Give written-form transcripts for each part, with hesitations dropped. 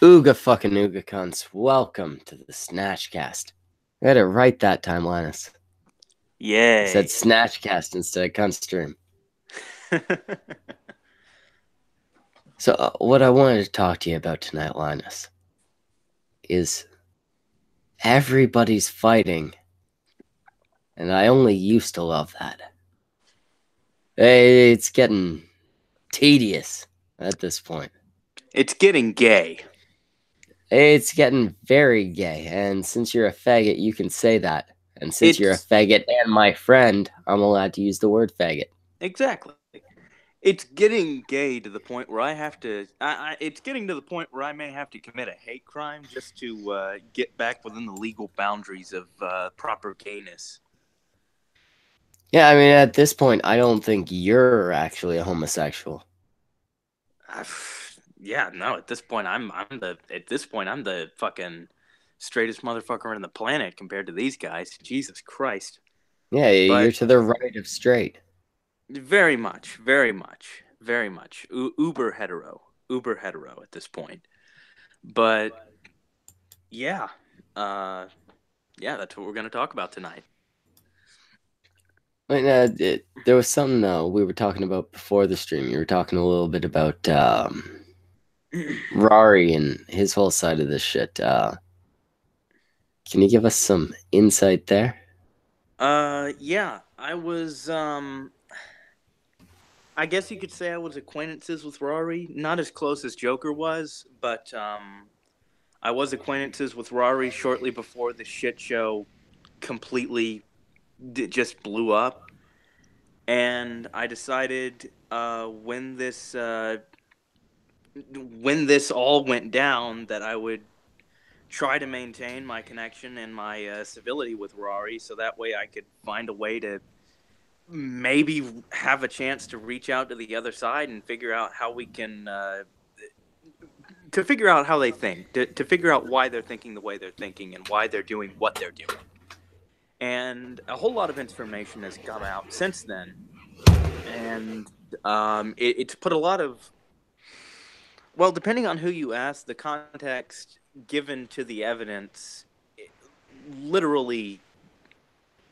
Ooga fucking Ooga cunts. Welcome to the Snatchcast. I had it right that time, Linus. I said Yay. Snatchcast instead of cunt stream. So, what I wanted to talk to you about tonight, Linus, is everybody's fighting, and I only used to love that. It's getting tedious at this point. It's getting gay. It's getting very gay, and since you're a faggot, you can say that. And since you're a It's faggot and my friend, I'm allowed to use the word faggot. exactly. It's getting gay to the point where I have to. It's getting to the point where I may have to commit a hate crime just to get back within the legal boundaries of proper gayness. Yeah, I mean, at this point, I don't think you're actually a homosexual. Yeah, no. At this point, I'm the fucking straightest motherfucker on the planet compared to these guys. Jesus Christ. Yeah, you're But to the right of straight. very much, very much, very much. Uber hetero at this point. But yeah, uh, yeah, that's what we're gonna talk about tonight. I mean, there was something we were talking about before the stream. You were talking a little bit about Rari and his whole side of this shit. Can you give us some insight there? Yeah, I guess you could say I was acquaintances with Rory. Not as close as Joker was, but I was acquaintances with Rory shortly before the shit show completely just blew up. And I decided when this all went down that I would try to maintain my connection and my civility with Rory, so that way I could find a way to maybe have a chance to reach out to the other side and figure out how we can to figure out how they think, to figure out why they're thinking the way they're thinking and why they're doing what they're doing. And a whole lot of information has come out since then, and it's put a lot of, well, depending on who you ask, the context given to the evidence literally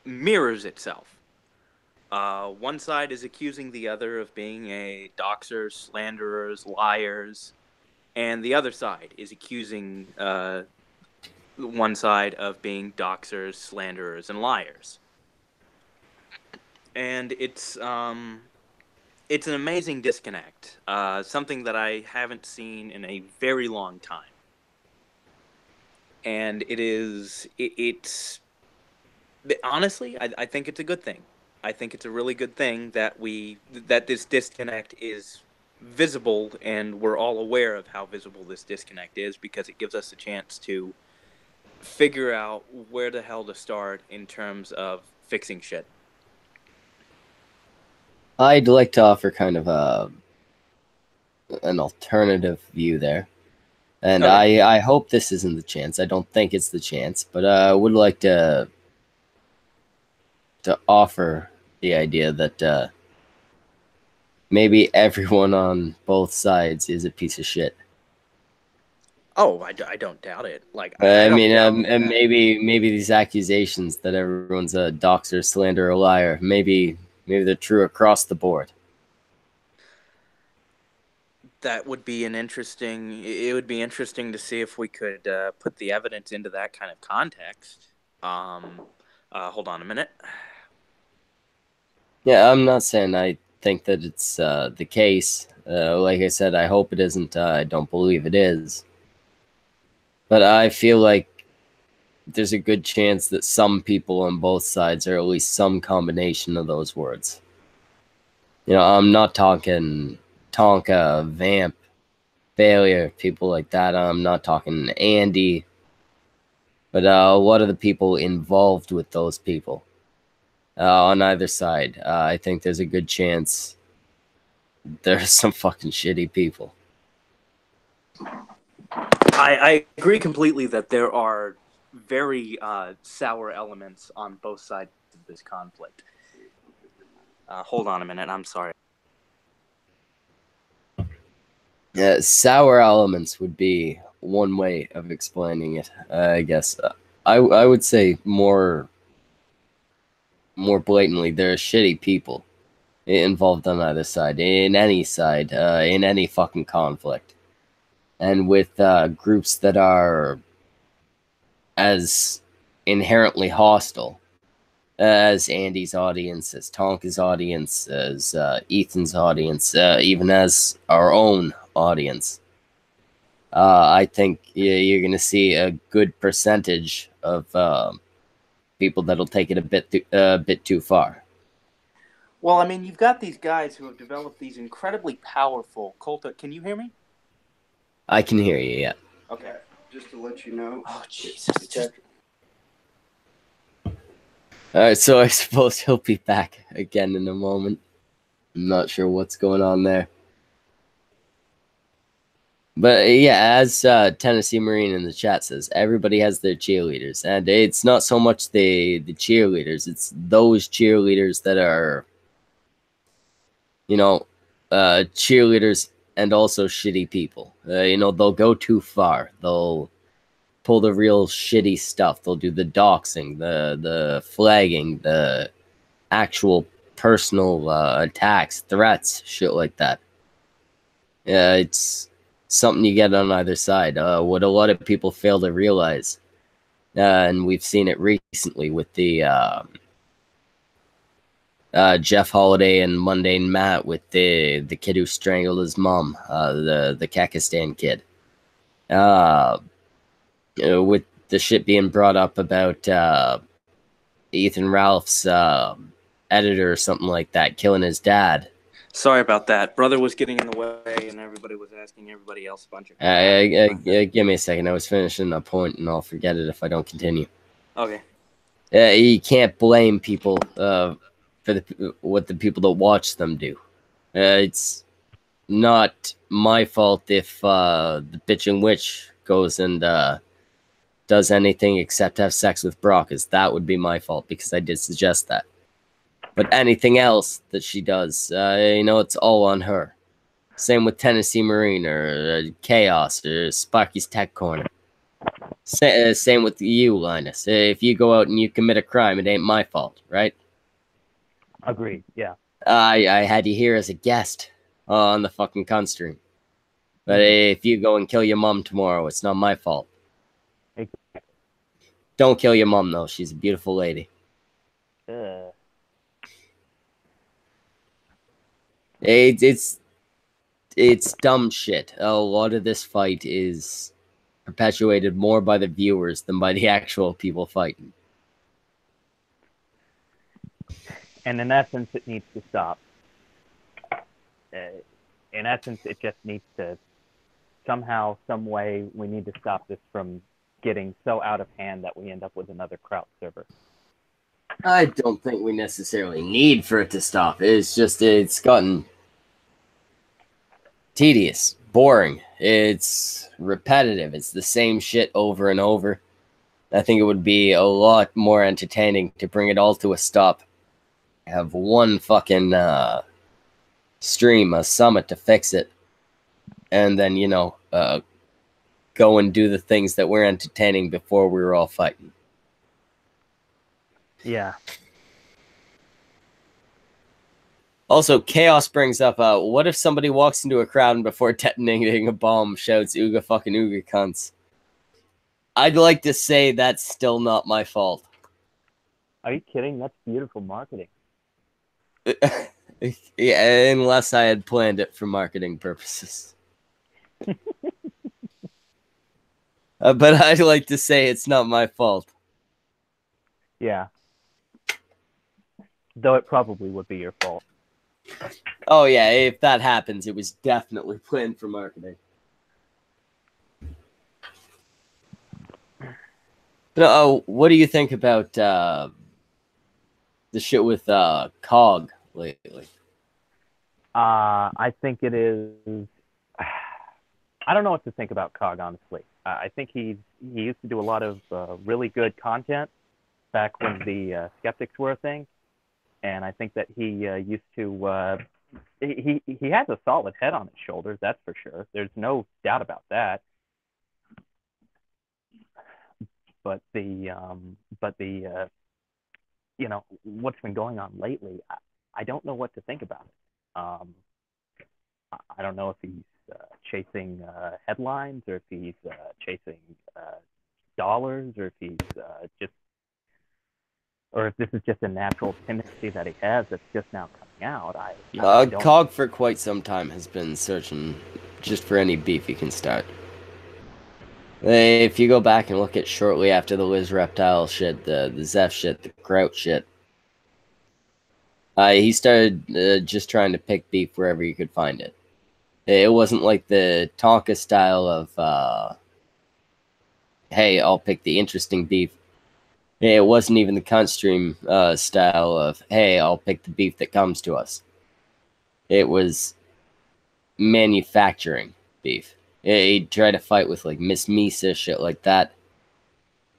mirrors itself. One side is accusing the other of being a doxers, slanderers, liars, and the other side is accusing one side of being doxers, slanderers, and liars. And it's an amazing disconnect, something that I haven't seen in a very long time. And it's honestly, I think it's a good thing. I think it's a really good thing that this disconnect is visible, and we're all aware of how visible this disconnect is, because it gives us a chance to figure out where the hell to start in terms of fixing shit. I'd like to offer kind of an alternative view there. And Okay. I hope this isn't the chance. I don't think it's the chance, but I would like to offer the idea that maybe everyone on both sides is a piece of shit. Oh, I don't doubt it. Like, I I don't mean, doubt and that. maybe these accusations that everyone's a doxer, slander, or liar, maybe they're true across the board. That would be an interesting. It would be interesting to see if we could put the evidence into that kind of context. Hold on a minute. Yeah, I'm not saying I think that it's the case. Like I said, I hope it isn't. I don't believe it is. But I feel like there's a good chance that some people on both sides are at least some combination of those words. You know, I'm not talking Tonka, Vamp, Failure, people like that. I'm not talking Andy. But what are the people involved with those people on either side? I think there's a good chance there's some fucking shitty people. I agree completely that there are very sour elements on both sides of this conflict. Hold on a minute. I'm sorry. Sour elements would be one way of explaining it. I guess I would say more blatantly, there are shitty people involved on either side, in any side, in any fucking conflict, and with groups that are as inherently hostile as Andy's audience, as Tonka's audience, as Ethan's audience, even as our own audience. I think you're going to see a good percentage of people that'll take it a bit too far. Well, I mean, you've got these guys who have developed these incredibly powerful cult. Can you hear me? I can hear you, yeah. Okay. Just to let you know. Oh, Jesus. All right, so I suppose he'll be back again in a moment. I'm not sure what's going on there. But yeah, as Tennessee Marine in the chat says, everybody has their cheerleaders. And it's not so much the cheerleaders, it's those cheerleaders that are, cheerleaders and also shitty people. They'll go too far. They'll pull the real shitty stuff. They'll do the doxing, the flagging, the actual personal attacks, threats, shit like that. Yeah, it's something you get on either side. What a lot of people fail to realize, and we've seen it recently with the Jeff Holiday and Mundane Matt with the kid who strangled his mom, the Kakistan kid. With the shit being brought up about Ethan Ralph's editor or something like that killing his dad. Sorry about that. Brother was getting in the way, and everybody was asking everybody else a bunch of Give me a second. I was finishing a point, and I'll forget it if I don't continue. Okay. You can't blame people for what the people that watch them do. It's not my fault if the bitchin' witch goes and does anything except have sex with Brock, as that would be my fault because I did suggest that. But anything else that she does, it's all on her. Same with Tennessee Marine or Chaos or Sparky's Tech Corner. Same with you, Linus. If you go out and you commit a crime, it ain't my fault, right? Agreed, yeah. I had you here as a guest on the fucking con stream. But if you go and kill your mom tomorrow, it's not my fault. Exactly. Don't kill your mom, though. She's a beautiful lady. It's dumb shit. A lot of this fight is perpetuated more by the viewers than by the actual people fighting. And in essence, it needs to stop. In essence, it just needs to somehow, some way, we need to stop this from getting so out of hand that we end up with another Kraut server. I don't think we necessarily need for it to stop. It's gotten tedious, boring. It's repetitive. It's the same shit over and over. I think it would be a lot more entertaining to bring it all to a stop. Have one fucking stream, a summit to fix it. And then, go and do the things that were entertaining before we were all fighting. Yeah. Also, Chaos brings up, what if somebody walks into a crowd and before detonating a bomb shouts, Ooga fucking Ooga cunts? I'd like to say that's still not my fault. Are you kidding? That's beautiful marketing. Yeah, unless I had planned it for marketing purposes. But I'd like to say it's not my fault. Yeah. Though it probably would be your fault. Oh yeah, if that happens, it was definitely planned for marketing. But, what do you think about the shit with Cog lately? I think it is. I don't know what to think about Cog, honestly. I think he used to do a lot of really good content back when the skeptics were a thing, and I think that he used to. He has a solid head on his shoulders, that's for sure. There's no doubt about that. but the what's been going on lately, I don't know what to think about it. I don't know if he's chasing headlines, or if he's chasing dollars, or if he's just, or if this is just a natural tendency that he has that's just now coming out. I don't. Cog for quite some time has been searching just for any beef he can start. If you go back and look at shortly after the Liz Reptile shit, the Zeph shit, the Kraut shit, he started just trying to pick beef wherever he could find it. It wasn't like the Tonka style of, hey, I'll pick the interesting beef. It wasn't even the cunt stream style of, hey, I'll pick the beef that comes to us. It was manufacturing beef. He'd try to fight with like Miss Misa, shit like that.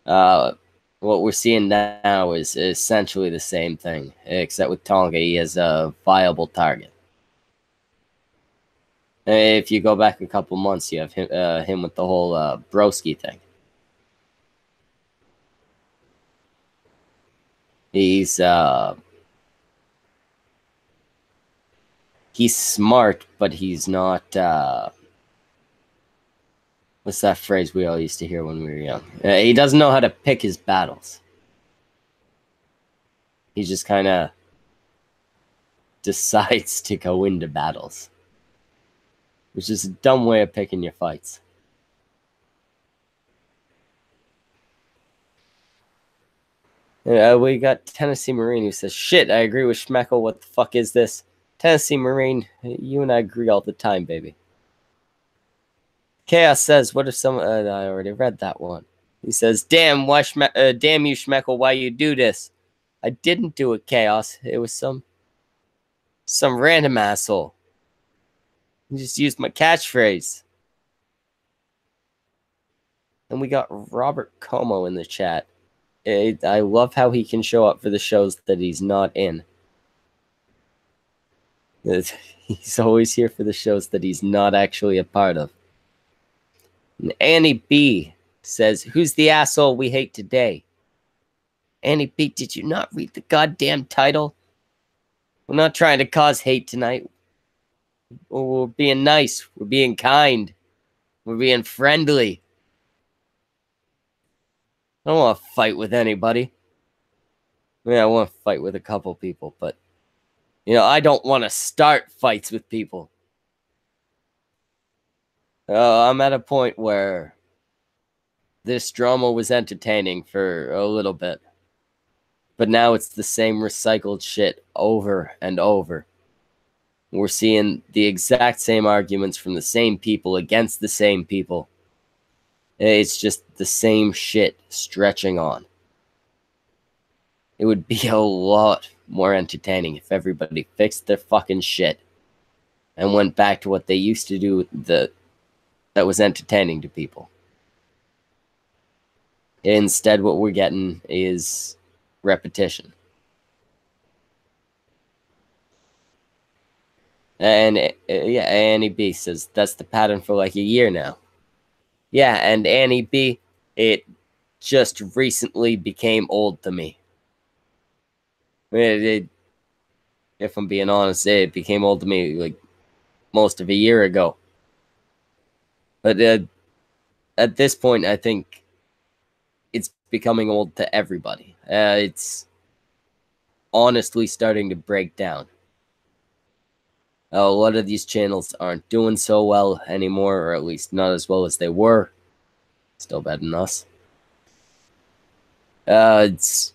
What we're seeing now is essentially the same thing, except with Tonga, he has a viable target. If you go back a couple months, you have him with the whole broski thing. He's smart, but he's not. What's that phrase we all used to hear when we were young? He doesn't know how to pick his battles. He just kind of decides to go into battles, which is a dumb way of picking your fights. We got Tennessee Marine who says, shit, I agree with Schmeckel. What the fuck is this? Tennessee Marine, you and I agree all the time, baby. Chaos says, what if someone... I already read that one. He says, damn, why damn you, Schmeckel, why you do this? I didn't do it, Chaos. It was some random asshole. You just used my catchphrase. And we got Robert Como in the chat. I love how he can show up for the shows that he's not in. He's always here for the shows that he's not actually a part of. And Annie B says, who's the asshole we hate today? Annie B, did you not read the goddamn title? We're not trying to cause hate tonight. We're being nice. We're being kind. We're being friendly. I don't want to fight with anybody. I mean, I want to fight with a couple people, but, I don't want to start fights with people. I'm at a point where this drama was entertaining for a little bit, but now it's the same recycled shit over and over. We're seeing the exact same arguments from the same people against the same people. It's just the same shit stretching on. It would be a lot more entertaining if everybody fixed their fucking shit and went back to what they used to do that was entertaining to people. Instead, what we're getting is repetition. And yeah, Annie B says that's the pattern for like a year now. Yeah, and Annie B, it just recently became old to me. If I'm being honest, it became old to me like most of a year ago. But at this point, I think it's becoming old to everybody. It's honestly starting to break down. A lot of these channels aren't doing so well anymore, or at least not as well as they were. Still better than us. It's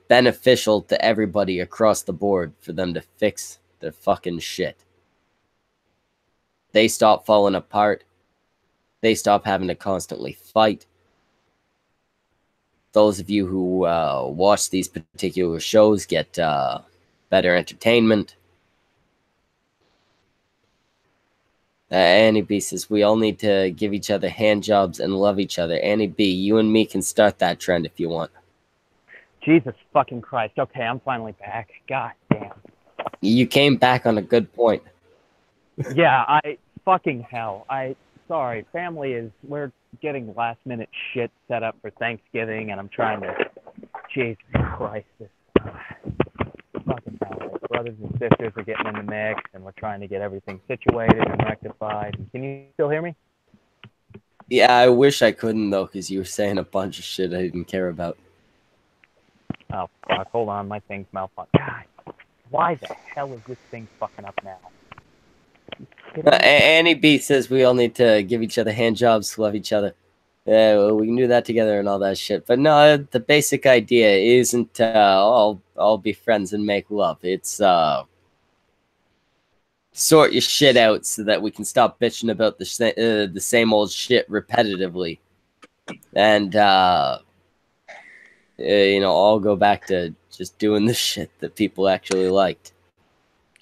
beneficial to everybody across the board for them to fix their fucking shit. They stop falling apart. They stop having to constantly fight. Those of you who watch these particular shows get better entertainment. Annie B says, we all need to give each other hand jobs and love each other. Annie B, you and me can start that trend if you want. Jesus fucking Christ. Okay, I'm finally back. God damn. You came back on a good point. Yeah, fucking hell. sorry. We're getting last minute shit set up for Thanksgiving, and I'm trying to. Jesus Christ, this fucking hell. Like, brothers and sisters are getting in the mix, and we're trying to get everything situated and rectified. Can you still hear me? Yeah, I wish I couldn't though, because you were saying a bunch of shit I didn't care about. Oh fuck! Hold on, my thing's malfunctioning. God, why the hell is this thing fucking up now? Annie B says we all need to give each other hand jobs, love each other. Yeah, well, we can do that together and all that shit. But no, the basic idea isn't all be friends and make love. It's sort your shit out so that we can stop bitching about the same old shit repetitively, and all go back to just doing the shit that people actually liked.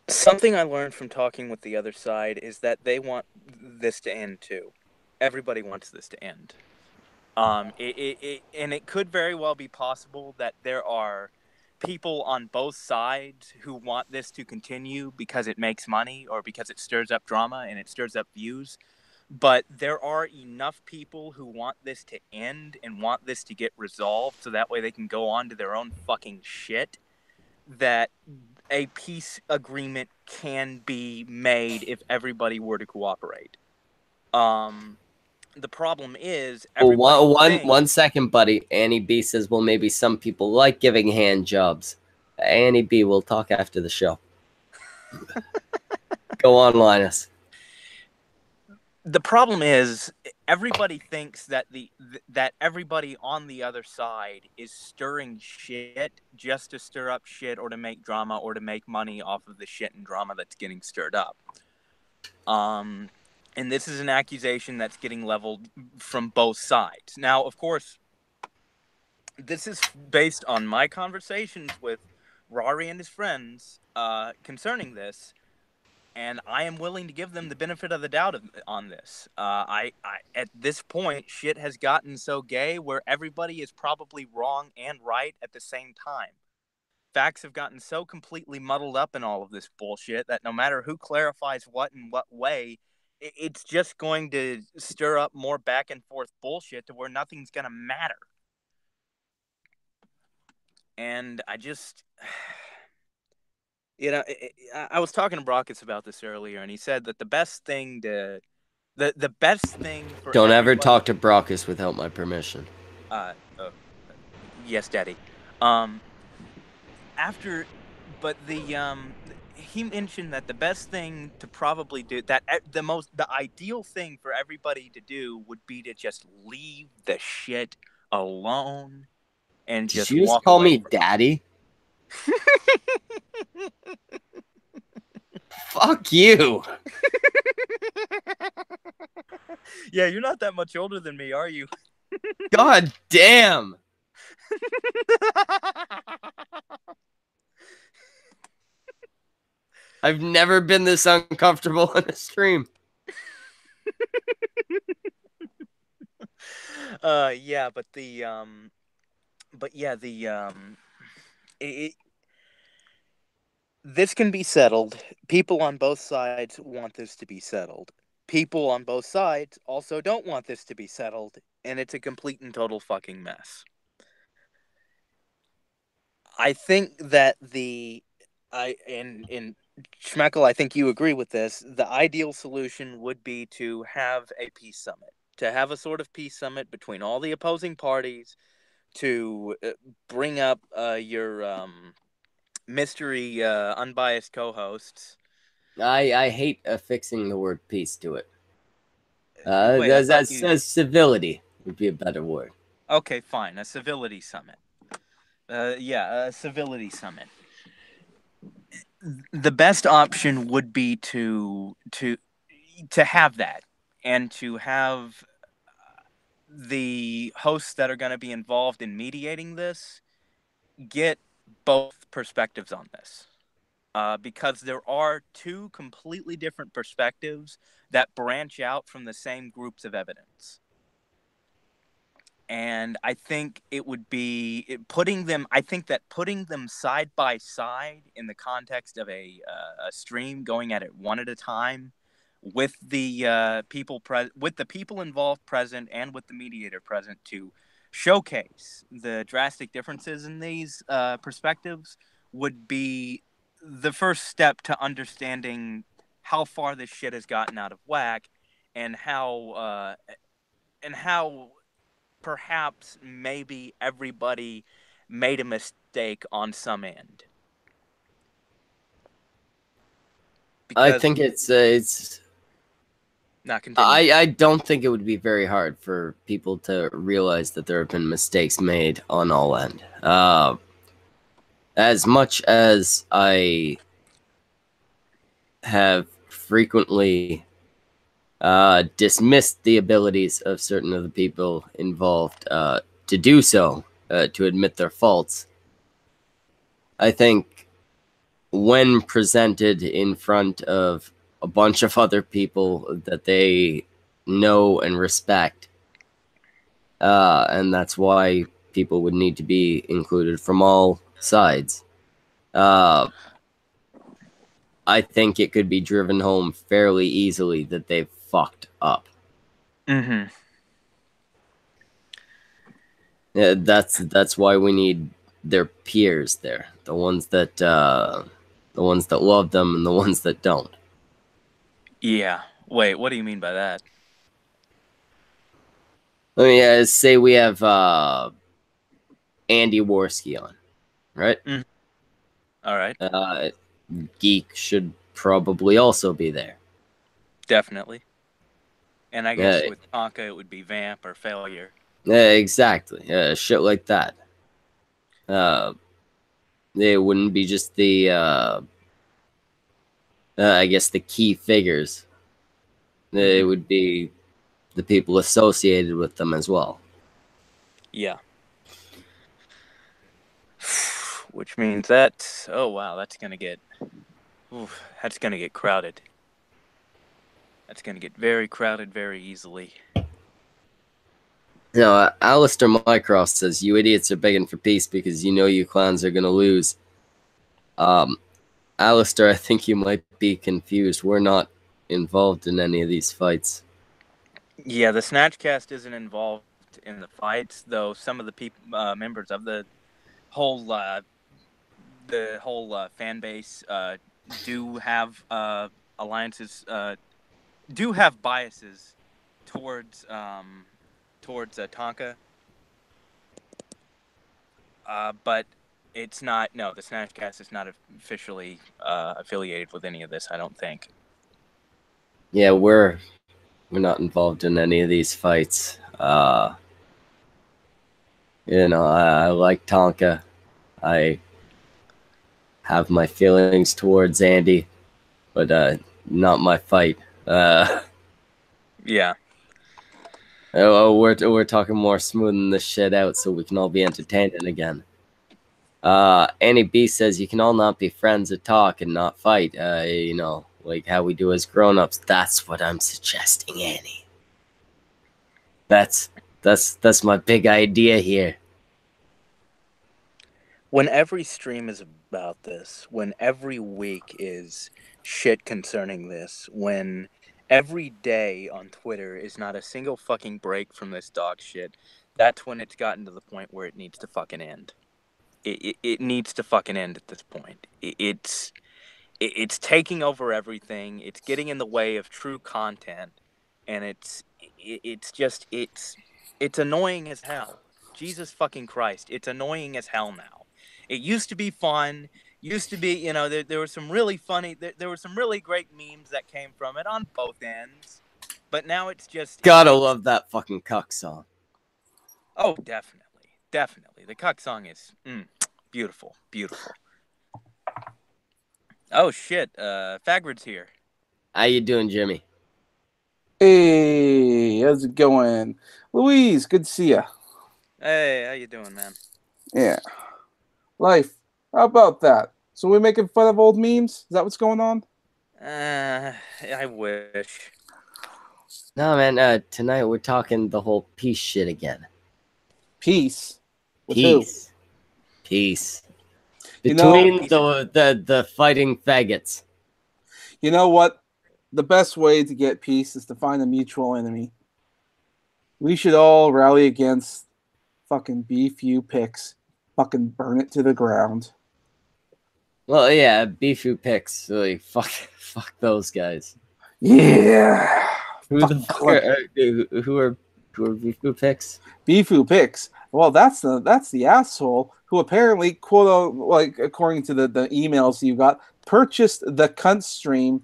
Something I learned from talking with the other side is that they want this to end too. Everybody wants this to end. And it could very well be possible that there are people on both sides who want this to continue because it makes money or because it stirs up drama and it stirs up views. But there are enough people who want this to end and want this to get resolved so that way they can go on to their own fucking shit, that a peace agreement can be made if everybody were to cooperate. The problem is One second, buddy. Annie B says, well, maybe some people like giving hand jobs. Annie B, we'll talk after the show. Go on, Linus. The problem is everybody thinks that that everybody on the other side is stirring shit just to stir up shit or to make drama or to make money off of the shit and drama that's getting stirred up. And this is an accusation that's getting leveled from both sides. Now, of course, this is based on my conversations with Rory and his friends concerning this. And I am willing to give them the benefit of the doubt on this. I at this point, shit has gotten so gay where everybody is probably wrong and right at the same time. Facts have gotten so completely muddled up in all of this bullshit that no matter who clarifies what in what way, it's just going to stir up more back and forth bullshit to where nothing's going to matter. And I just... I was talking to Brockus about this earlier, and he said that the best thing for don't everybody... ever talk to Brockus without my permission. Yes, Daddy. He mentioned that the best thing to probably do, that the ideal thing for everybody to do would be to just leave the shit alone and Did just you just walk call away me Daddy? Fuck you. Yeah, you're not that much older than me, are you? God damn. I've never been this uncomfortable in a stream. This can be settled. People on both sides want this to be settled. People on both sides also don't want this to be settled, and it's a complete and total fucking mess. I think that in Schmeckel, I think you agree with this. The ideal solution would be to have a peace summit, to have a sort of peace summit between all the opposing parties, to bring up your mystery unbiased co-hosts. I hate affixing the word peace to it. Civility would be a better word. Okay, fine. A civility summit. A civility summit. The best option would be to have that, and to have the hosts that are going to be involved in mediating this get both perspectives on this. Because there are two completely different perspectives that branch out from the same groups of evidence. And I think it would be putting them side by side in the context of a stream, going at it one at a time, with the people involved present and with the mediator present to showcase the drastic differences in these perspectives would be the first step to understanding how far this shit has gotten out of whack, and how perhaps maybe everybody made a mistake on some end. I Because think it's. not continue. I don't think it would be very hard for people to realize that there have been mistakes made on all end. As much as I have frequently dismissed the abilities of certain of the people involved to do so, to admit their faults, I think when presented in front of a bunch of other people that they know and respect, and that's why people would need to be included from all sides. I think it could be driven home fairly easily that they've fucked up. Mm-hmm. Yeah, that's why we need their peers there, the ones that love them and the ones that don't. Yeah. Wait, what do you mean by that? Let me say we have Andy Worski on, right? Mm. All right. Geek should probably also be there. Definitely. And I guess with Tonka, it would be Vamp or Failure. Exactly. Shit like that. It wouldn't be just the I guess the key figures. It would be the people associated with them as well. Yeah. Which means that, oh wow, that's gonna get crowded. That's gonna get very crowded very easily. No, Alistair Mycroft says, "You idiots are begging for peace because you know you clowns are gonna lose." Alistair, I think you might be confused. We're not involved in any of these fights. Yeah, the Snatchcast isn't involved in the fights, though. Some of the members of the whole fan base do have alliances, do have biases towards Tonka. But it's not. No, the Snatchcast is not officially affiliated with any of this. I don't think. Yeah, we're not involved in any of these fights. I like Tonka. I have my feelings towards Andy, but not my fight. Yeah. We're talking more smoothing this shit out so we can all be entertaining again. Annie B says you can all not be friends and talk and not fight. Like how we do as grown-ups. That's what I'm suggesting, Annie. That's my big idea here. When every stream is about this, when every week is shit concerning this, when every day on Twitter is not a single fucking break from this dog shit, that's when it's gotten to the point where it needs to fucking end. It needs to fucking end at this point. It's taking over everything. It's getting in the way of true content, and it's annoying as hell. Jesus fucking Christ, it's annoying as hell now. It used to be fun. Used to be, there were some really funny, there were some really great memes that came from it on both ends. But now it's just... Gotta love that fucking cuck song. Oh, definitely. Definitely. The cuck song is beautiful. Beautiful. Oh, shit. Fagrid's here. How you doing, Jimmy? Hey, how's it going? Louise, good to see ya. Hey, how you doing, man? Yeah. Life. How about that? So we're making fun of old memes? Is that what's going on? I wish. No, man, tonight we're talking the whole peace shit again. Peace? With Peace. Who? Peace. Between the fighting faggots. You know what? the best way to get peace is to find a mutual enemy. We should all rally against fucking BFU picks. Fucking burn it to the ground. Well, yeah, Bifu picks. Like, fuck those guys. Yeah. Who the fuck are who are Bifu picks? Bifu picks. Well, that's the asshole who apparently, quote, like according to the emails you got, purchased the cunt stream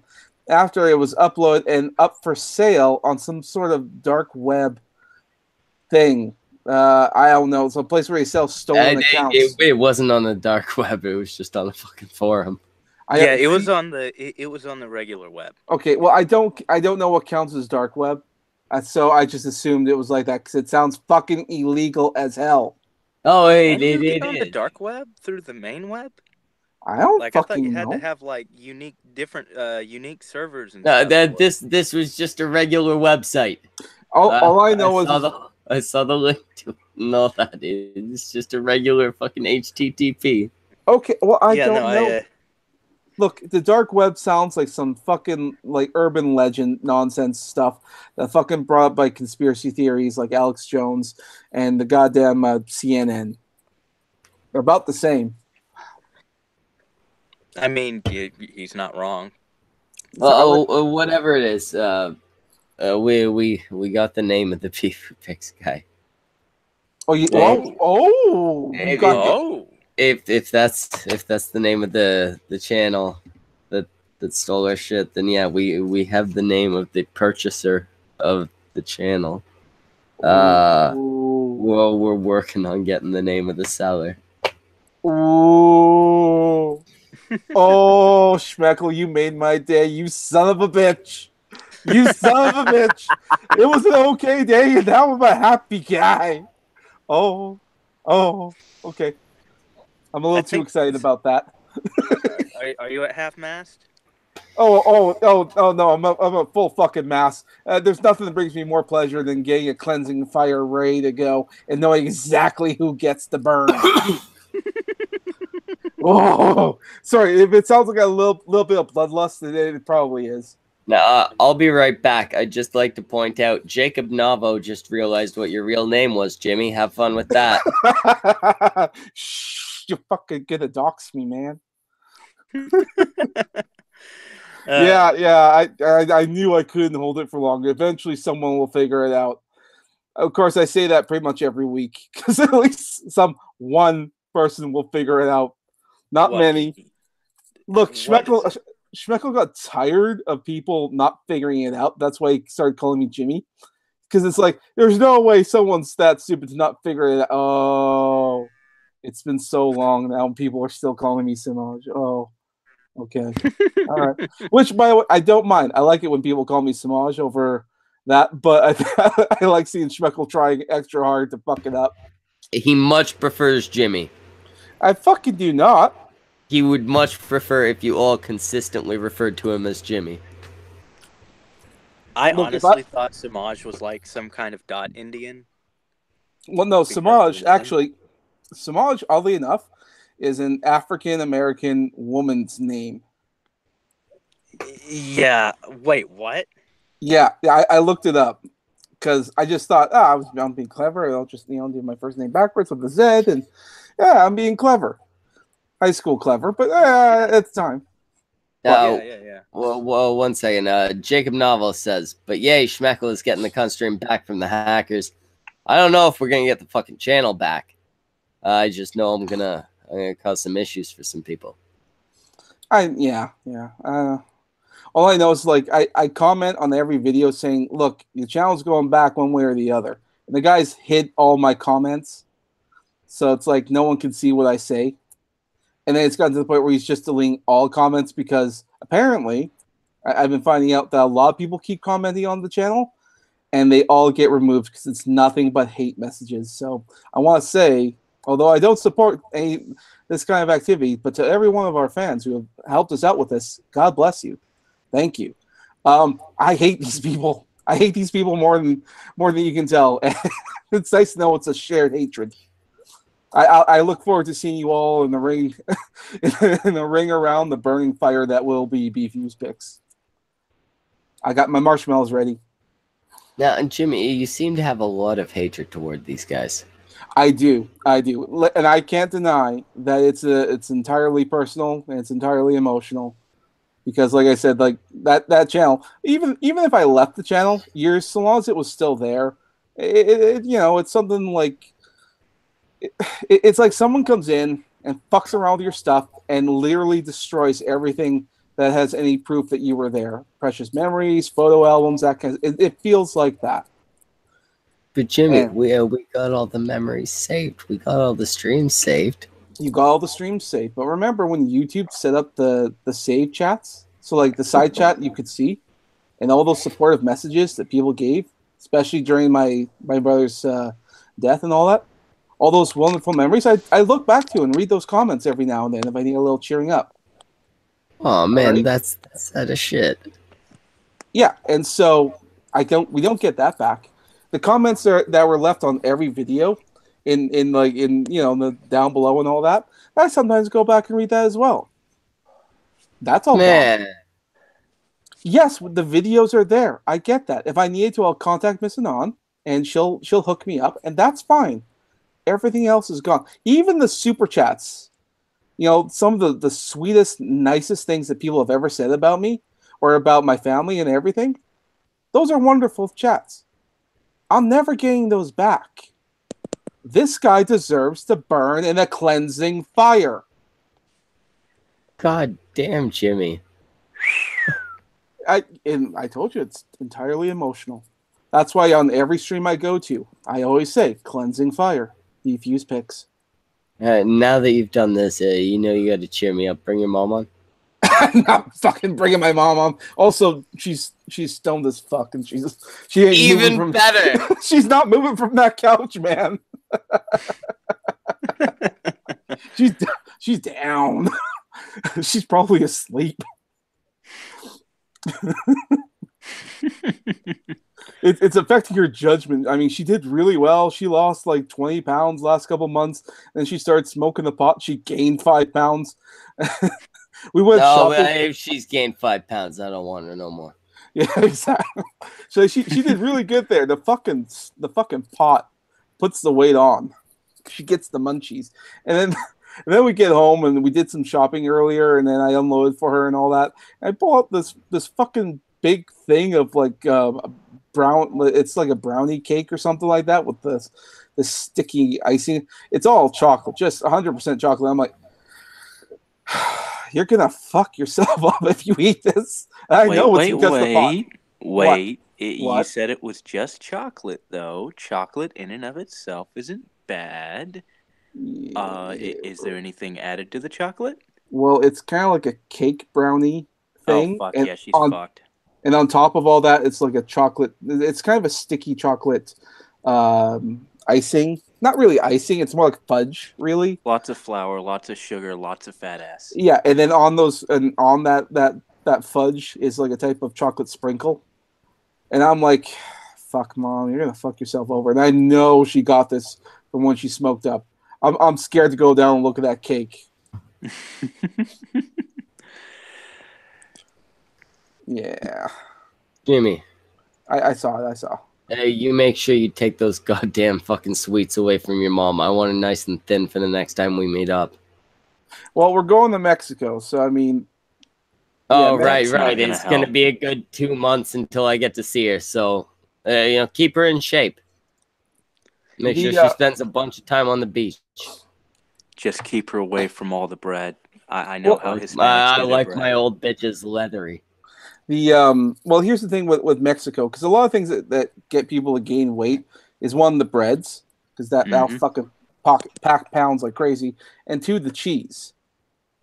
after it was uploaded and up for sale on some sort of dark web thing. I don't know. It's a place where he sells stolen accounts. It wasn't on the dark web. It was just on the fucking forum. It was on the regular web. Okay, well, I don't know what counts as dark web, so I just assumed it was like that because it sounds fucking illegal as hell. Oh, Can you get on the dark web through the main web? I don't like. fucking I thought you know. had to have like unique servers and stuff. This was just a regular website. All I know I saw the link to it. No, that is it's just a regular fucking HTTP. Okay, well I don't know. I, Look, the dark web sounds like some fucking like urban legend nonsense stuff that fucking brought up by conspiracy theories like Alex Jones and the goddamn CNN. They're about the same. I mean, he's not wrong. Whatever it is, we got the name of the Beef Picks guy. If that's the name of the channel that stole our shit, then yeah, we have the name of the purchaser of the channel. Well, we're working on getting the name of the seller. Ooh. Oh, Schmeckle, you made my day, you son of a bitch. You son of a bitch. It was an okay day, and now I'm a happy guy. Oh, okay. I'm a little too excited about that. Are you at half-mast? Oh, no, I'm a full fucking mass. There's nothing that brings me more pleasure than getting a cleansing fire ready to go and knowing exactly who gets the burn. Oh, sorry, if it sounds like a little bit of bloodlust, it probably is. Now, I'll be right back. I'd just like to point out, Jacob Navo just realized what your real name was, Jimmy. Have fun with that. Shh, you're fucking gonna dox me, man. I knew I couldn't hold it for long. Eventually, someone will figure it out. Of course, I say that pretty much every week, because at least one person will figure it out. Not many. Look, Schmeckle got tired of people not figuring it out. That's why he started calling me Jimmy. Because it's like, there's no way someone's that stupid to not figure it out. Oh, it's been so long now, and people are still calling me Semaj. Oh, okay. All right. Which, by the way, I don't mind. I like it when people call me Semaj over that, but I like seeing Schmeckle trying extra hard to fuck it up. He much prefers Jimmy. I fucking do not. He would much prefer if you all consistently referred to him as Jimmy. I honestly thought Semaj was like some kind of dot Indian. Well, no, Semaj, actually, Semaj, oddly enough, is an African-American woman's name. Yeah. Wait, what? Yeah, I looked it up because I just thought, I'm being clever. I'll just do my first name backwards with a Z, and yeah, I'm being clever. High school clever, but it's time. Yeah. Well, one second. Jacob Novel says, but yay, Schmeckle is getting the cunt stream back from the hackers. I don't know if we're gonna get the fucking channel back. I just know I'm gonna cause some issues for some people. Yeah. All I know is like I comment on every video saying, look, the channel's going back one way or the other. And the guys hid all my comments. So it's like no one can see what I say. And then it's gotten to the point where he's just deleting all comments because apparently I've been finding out that a lot of people keep commenting on the channel and they all get removed because it's nothing but hate messages. So I want to say, although I don't support this kind of activity, but to every one of our fans who have helped us out with this, God bless you. Thank you. I hate these people. I hate these people more than you can tell. It's nice to know it's a shared hatred. I look forward to seeing you all in the ring, in the ring around the burning fire that will be BFU's picks. I got my marshmallows ready. Now, and Jimmy, you seem to have a lot of hatred toward these guys. I do, and I can't deny that it's entirely personal and it's entirely emotional. Because, like I said, like that channel, even if I left the channel years, so long as it was still there, it's something like it's like someone comes in and fucks around with your stuff and literally destroys everything that has any proof that you were there. Precious memories, photo albums, that kind of, it feels like that. But Jimmy, And we got all the memories saved. We got all the streams saved. you got all the streams saved. But remember when YouTube set up the save chats? So like the side chat you could see, and all those supportive messages that people gave, especially during my brother's death and all that. All those wonderful memories, I look back to and read those comments every now and then if I need a little cheering up. Oh man, Right? that's sad as shit. Yeah, and so we don't get that back. The comments that were left on every video, in the down below and all that, I sometimes go back and read that as well. That's all Man. gone. Yes, the videos are there. I get that. If I needed to, I'll contact Miss Anon, and she'll hook me up, and that's fine. Everything else is gone. Even the super chats. Some of the sweetest, nicest things that people have ever said about me or about my family and everything. Those are wonderful chats. I'm never getting those back. This guy deserves to burn in a cleansing fire. God damn, Jimmy. I told you it's entirely emotional. That's why on every stream I go to, I always say cleansing fire. Defuse pics. Now that you've done this, you got to cheer me up. Bring your mom on. I'm not fucking bringing my mom on. Also, she's stoned as fuck, and she ain't Even moving from, better. She's not moving from that couch, man. she's down. She's probably asleep. It's affecting her judgment. I mean, she did really well. She lost like 20 pounds last couple months. Then she started smoking the pot. She gained 5 pounds. We went shopping. But if she's gained 5 pounds, I don't want her no more. Yeah, exactly. So she did really good there. The fucking pot puts the weight on. She gets the munchies, and then we get home and we did some shopping earlier, and then I unloaded for her and all that. And I pull out this fucking big thing of like brown. It's like a brownie cake or something like that with this sticky icing. It's all chocolate, just 100% chocolate. I'm like, you're gonna fuck yourself up if you eat this. I know it's because of the pot. Wait. You What? said it was just chocolate, though. Chocolate in and of itself isn't bad. Is there anything added to the chocolate? Well, it's kind of like a cake brownie thing. Oh, fuck and yeah, she's fucked. And on top of all that, it's like a chocolate. It's kind of a sticky chocolate icing. Not really icing. It's more like fudge, really. Lots of flour, lots of sugar, lots of fat ass. Yeah, and then on that fudge is like a type of chocolate sprinkle. And I'm like, fuck, Mom, you're gonna fuck yourself over. And I know she got this from when she smoked up. I'm scared to go down and look at that cake. Yeah. Jimmy. I saw it. Hey, you make sure you take those goddamn fucking sweets away from your mom. I want it nice and thin for the next time we meet up. Well, we're going to Mexico, so I mean. Oh, yeah, right. It's going to be a good 2 months until I get to see her. So, keep her in shape. Make sure she spends a bunch of time on the beach. Just keep her away from all the bread. I know how Hispanics I do their like bread. my old bitches leathery. Well, here's the thing with Mexico, because a lot of things that get people to gain weight is one, the breads, because that'll fucking pack pounds like crazy, and two, the cheese.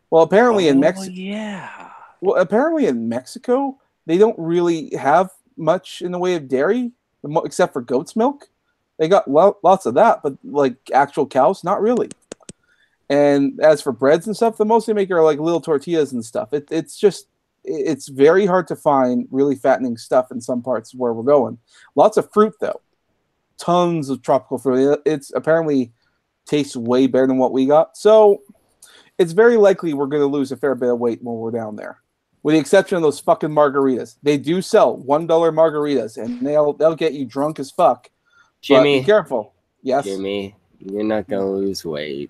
Well, apparently in Mexico, yeah. Well, apparently in Mexico, they don't really have much in the way of dairy, except for goat's milk. They got lots of that, but like actual cows, not really. And as for breads and stuff, the most they make are like little tortillas and stuff. It's very hard to find really fattening stuff in some parts where we're going. Lots of fruit, though. Tons of tropical fruit. It's apparently tastes way better than what we got. So it's very likely we're going to lose a fair bit of weight when we're down there. with the exception of those fucking margaritas. They do sell $1 margaritas, and they'll get you drunk as fuck. Jimmy, but be careful. Yes, Jimmy, you're not gonna lose weight.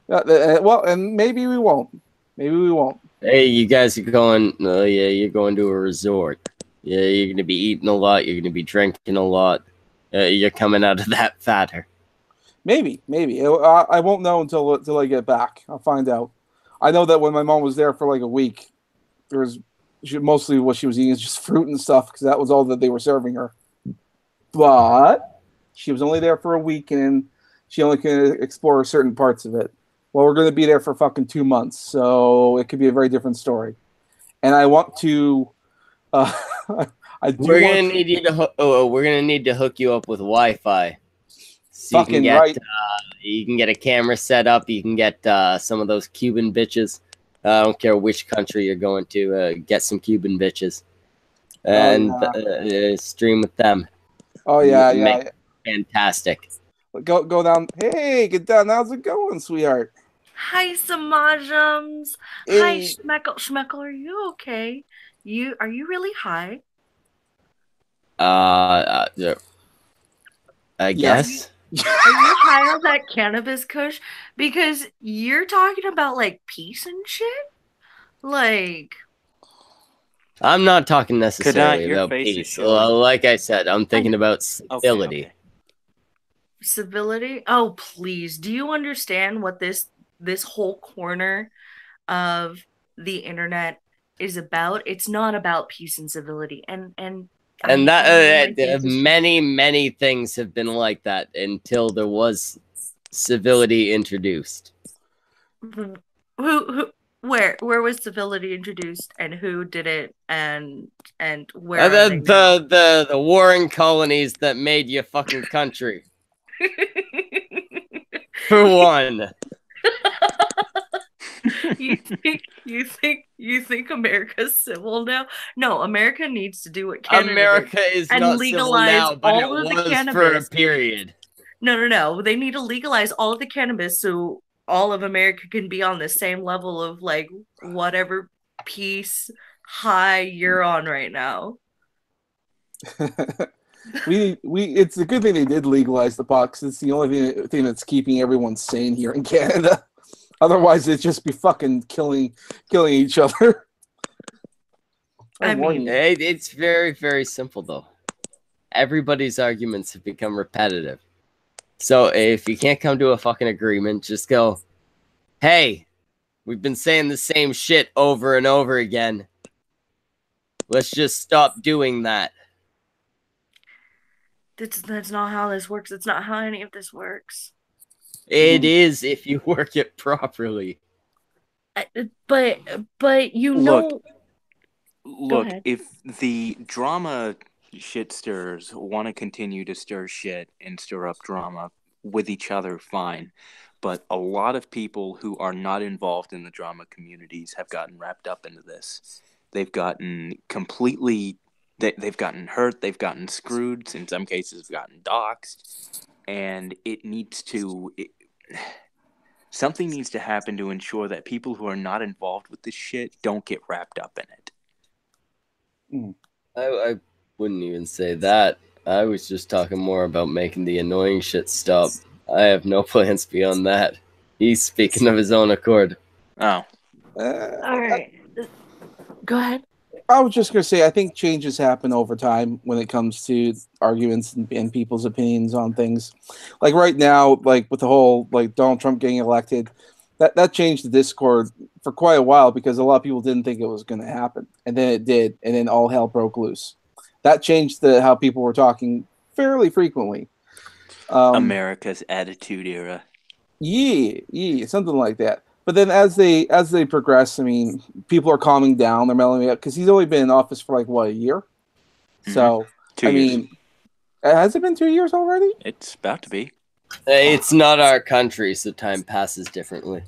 Well, and maybe we won't. Maybe we won't. Hey, you guys are going. Oh yeah, you're going to a resort. Yeah, you're gonna be eating a lot. You're gonna be drinking a lot. You're coming out of that fatter. Maybe. I won't know until I get back. I'll find out. I know that when my mom was there for like a week, mostly what she was eating is just fruit and stuff because that was all that they were serving her. But she was only there for a week and she only can explore certain parts of it. Well, we're going to be there for fucking 2 months, so it could be a very different story. And I want to. We're gonna need you to. We're gonna need to hook you up with Wi-Fi. So fucking right. You can get a camera set up. You can get some of those Cuban bitches. I don't care which country you're going to. Get some Cuban bitches and stream with them. Oh yeah. Fantastic. Go down. Hey, get down. How's it going, sweetheart? Hi, Semajums. Hey. Hi, Schmeckle. Are you okay? Are you really high? I guess. Are you high on that cannabis kush? Because you're talking about like peace and shit. Like, I'm not talking necessarily your about face is peace. showing. Like I said, I'm thinking about civility. Okay. civility. Oh, please. Do you understand what this whole corner of the internet is about? It's not about peace and civility. And that many things have been like that until there was civility introduced. Where was civility introduced and who did it and where are they now? The warring colonies that made you fucking country. For one. You think America's civil now? No, America needs to do what Canada America did is and not legalize civil now, but all it of the was cannabis for a period. No. They need to legalize all of the cannabis so all of America can be on the same level of like whatever peace high you're on right now. It's a good thing they did legalize the pot because it's the only thing that's keeping everyone sane here in Canada. Otherwise, it'd just be fucking killing each other. I mean, it's very, very simple though. Everybody's arguments have become repetitive. So if you can't come to a fucking agreement, just go, hey, we've been saying the same shit over and over again. Let's just stop doing that. that's not how this works. It's not how any of this works. It is if you work it properly. But you know. Look, if the drama shit stirrers want to continue to stir shit and stir up drama with each other, fine. But a lot of people who are not involved in the drama communities have gotten wrapped up into this. They've gotten completely... They've gotten hurt. They've gotten screwed. In some cases, have gotten doxxed. And it needs to... something needs to happen to ensure that people who are not involved with this shit don't get wrapped up in it. I wouldn't even say that. I was just talking more about making the annoying shit stop. I have no plans beyond that. He's speaking of his own accord. Oh. All right. Go ahead. I was just going to say, I think changes happen over time when it comes to arguments and people's opinions on things. Like right now, like with the whole like Donald Trump getting elected, that changed the Discord for quite a while because a lot of people didn't think it was going to happen. And then it did, and then all hell broke loose. That changed how people were talking fairly frequently. America's attitude era. Yeah, something like that. But then as they progress, I mean, people are calming down. They're mellowing out because he's only been in office for like what, a year. Mm-hmm. So 2 years. mean, has it been 2 years already? It's about to be. It's not our country, so time passes differently.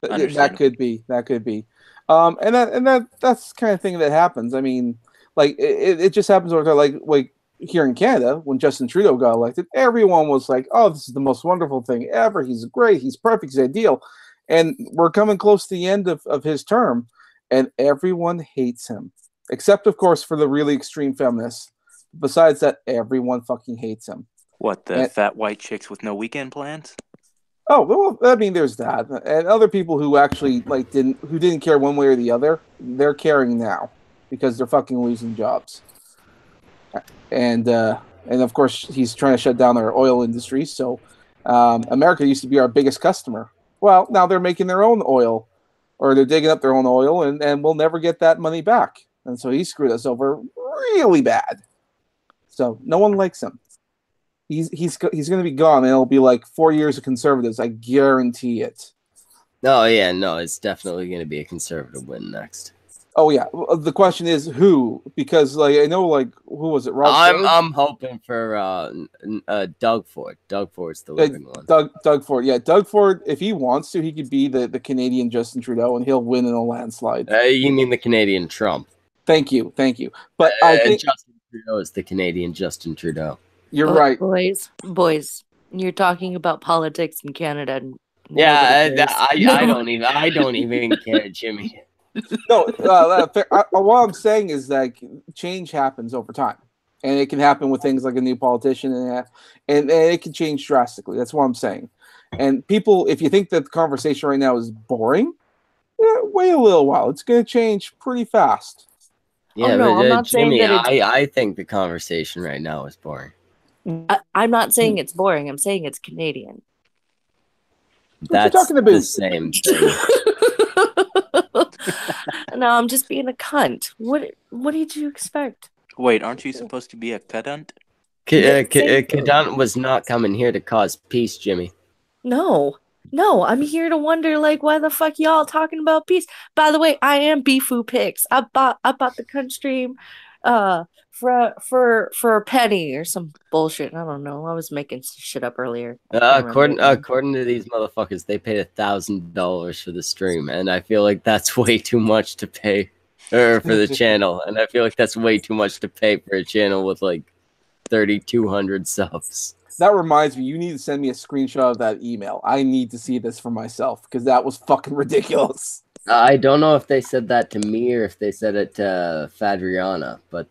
That could be. And that's the kind of thing that happens. I mean, like it just happens over time. Like here in Canada, when Justin Trudeau got elected, everyone was like, "Oh, this is the most wonderful thing ever. He's great. He's perfect. He's ideal." And we're coming close to the end of his term, and everyone hates him, except of course for the really extreme feminists. Besides that, everyone fucking hates him. What, the fat white chicks with no weekend plans? Oh well, I mean, there's that, and other people who actually didn't care one way or the other. They're caring now because they're fucking losing jobs, and of course he's trying to shut down our oil industry. So America used to be our biggest customer. Well, now they're making their own oil, or they're digging up their own oil, and we'll never get that money back. And so he screwed us over really bad. So no one likes him. He's going to be gone, and it'll be like 4 years of conservatives. I guarantee it. Oh yeah, no, it's definitely going to be a conservative win next. Oh yeah, the question is who? Because like I know, like who was it? I'm hoping for Doug Ford. Doug Ford's the living one. Doug Ford. Yeah, Doug Ford. If he wants to, he could be the Canadian Justin Trudeau, and he'll win in a landslide. You mean the Canadian Trump? Thank you. But I think Justin Trudeau is the Canadian Justin Trudeau. You're right, boys. You're talking about politics in Canada. Yeah, I don't even care, Jimmy. No, what I'm saying is that change happens over time, and it can happen with things like a new politician, and it can change drastically. That's what I'm saying. And people, if you think that the conversation right now is boring, wait a little while. It's going to change pretty fast. Yeah, no, but I'm not Jimmy, saying that I think the conversation right now is boring. I'm not saying it's boring. I'm saying it's Canadian. That's the same thing. No, I'm just being a cunt. What did you expect? Wait, aren't you supposed to be a cunt? Cunt was not coming here to cause peace, Jimmy. No, I'm here to wonder, like, why the fuck y'all talking about peace? By the way, I am Beefoo Picks. I bought the cunt stream for a penny or some bullshit. I don't know. I was making shit up earlier. According to these motherfuckers, they paid $1,000 for the stream, and I feel like that's way too much to pay for the channel, and I feel like that's way too much to pay for a channel with like 3,200 subs. That reminds me, you need to send me a screenshot of that email. I need to see this for myself because that was fucking ridiculous. I don't know if they said that to me or if they said it to Fadriana, but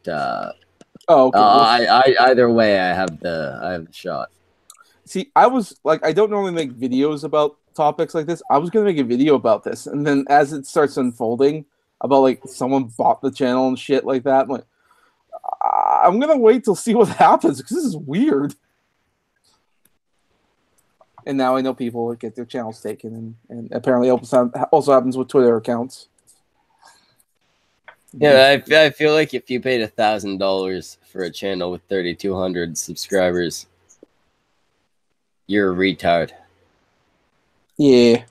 okay. Either way, I have the shot. See, I was like, I don't normally make videos about topics like this. I was gonna make a video about this, and then as it starts unfolding about like someone bought the channel and shit like that, I'm like, I'm gonna wait till see what happens because this is weird. And now I know people get their channels taken, and apparently also happens with Twitter accounts. Yeah, I feel like if you paid $1,000 for a channel with 3,200 subscribers, you're a retard. Yeah.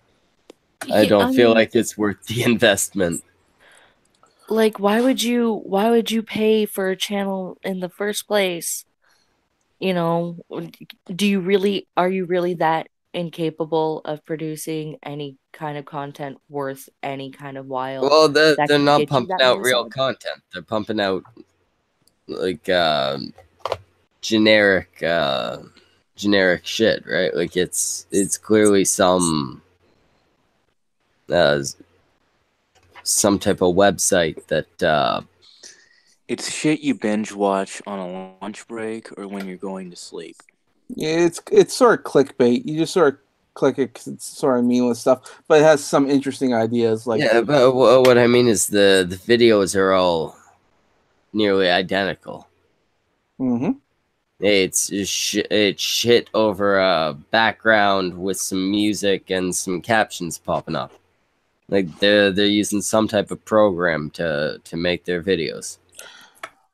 I don't feel like it's worth the investment. Like, why would you pay for a channel in the first place? You know, are you really that incapable of producing any kind of content worth any kind of while? Well, they're not pumping out real content. They're pumping out like generic shit, right? Like it's clearly some type of website that it's shit you binge watch on a lunch break or when you're going to sleep. Yeah, it's sort of clickbait. You just sort of click it because it's sort of meaningless stuff, but it has some interesting ideas. Like, yeah, but what I mean is the videos are all nearly identical. Mm-hmm. It's shit over a background with some music and some captions popping up. Like they're using some type of program to make their videos.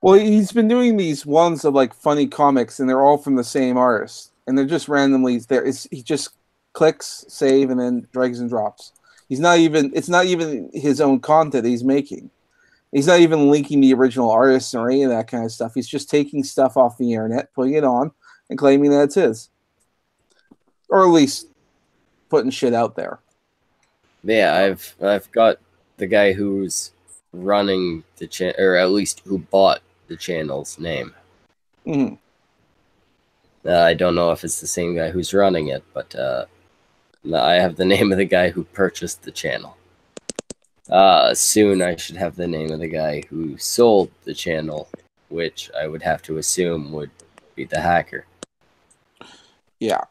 Well, he's been doing these ones of like funny comics, and they're all from the same artist, and they're just randomly there. He just clicks save and then drags and drops. It's not even his own content he's making. He's not even linking the original artists or any of that kind of stuff. He's just taking stuff off the internet, putting it on, and claiming that it's his, or at least putting shit out there. Yeah, I've got the guy who's running the channel, or at least who bought the channel's name. Mm-hmm. I don't know if it's the same guy who's running it, but I have the name of the guy who purchased the channel. Soon I should have the name of the guy who sold the channel, which I would have to assume would be the hacker. Yeah.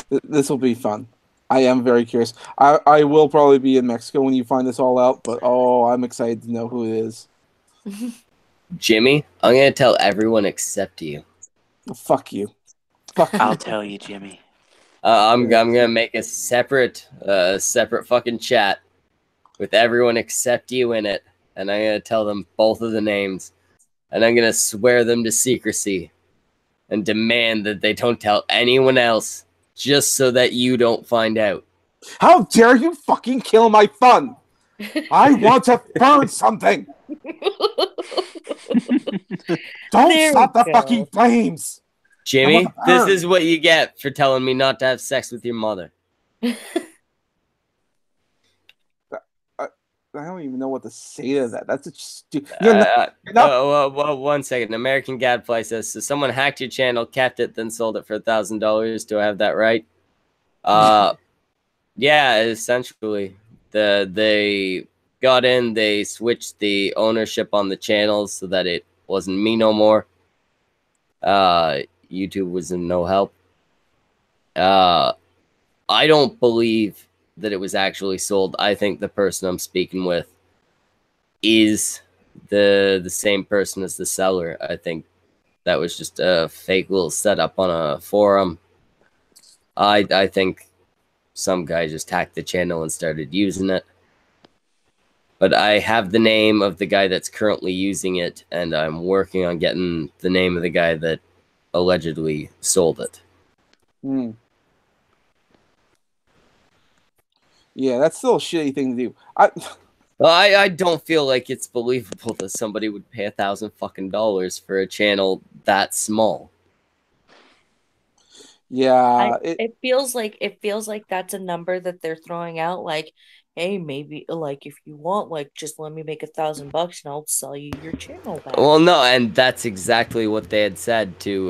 This will be fun. I am very curious. I will probably be in Mexico when you find this all out, but oh, I'm excited to know who it is. Jimmy, I'm gonna tell everyone except you. Fuck you. Fuck you. I'll tell you, Jimmy. I'm gonna make a separate fucking chat with everyone except you in it, and I'm gonna tell them both of the names, and I'm gonna swear them to secrecy, and demand that they don't tell anyone else, just so that you don't find out. How dare you fucking kill my fun? I want to burn something. Don't There stop we the go. fucking flames. Jimmy, to this burn. is what you get for telling me not to have sex with your mother. I don't even know what to say to that. That's a stupid. Well, 1 second. American Gadfly says, so someone hacked your channel, kept it, then sold it for $1,000. Do I have that right? Yeah, essentially. They got in, they switched the ownership on the channels so that it wasn't me no more. YouTube was in no help. I don't believe that it was actually sold. I think the person I'm speaking with is the same person as the seller. I think that was just a fake little setup on a forum. I think some guy just hacked the channel and started using it. But I have the name of the guy that's currently using it, and I'm working on getting the name of the guy that allegedly sold it. Yeah, that's still a shitty thing to do. I don't feel like it's believable that somebody would pay $1,000 for a channel that small. Yeah, it feels like that's a number that they're throwing out. Like, hey, maybe like if you want, like just let me make $1,000 and I'll sell you your channel back. Well, no, and that's exactly what they had said to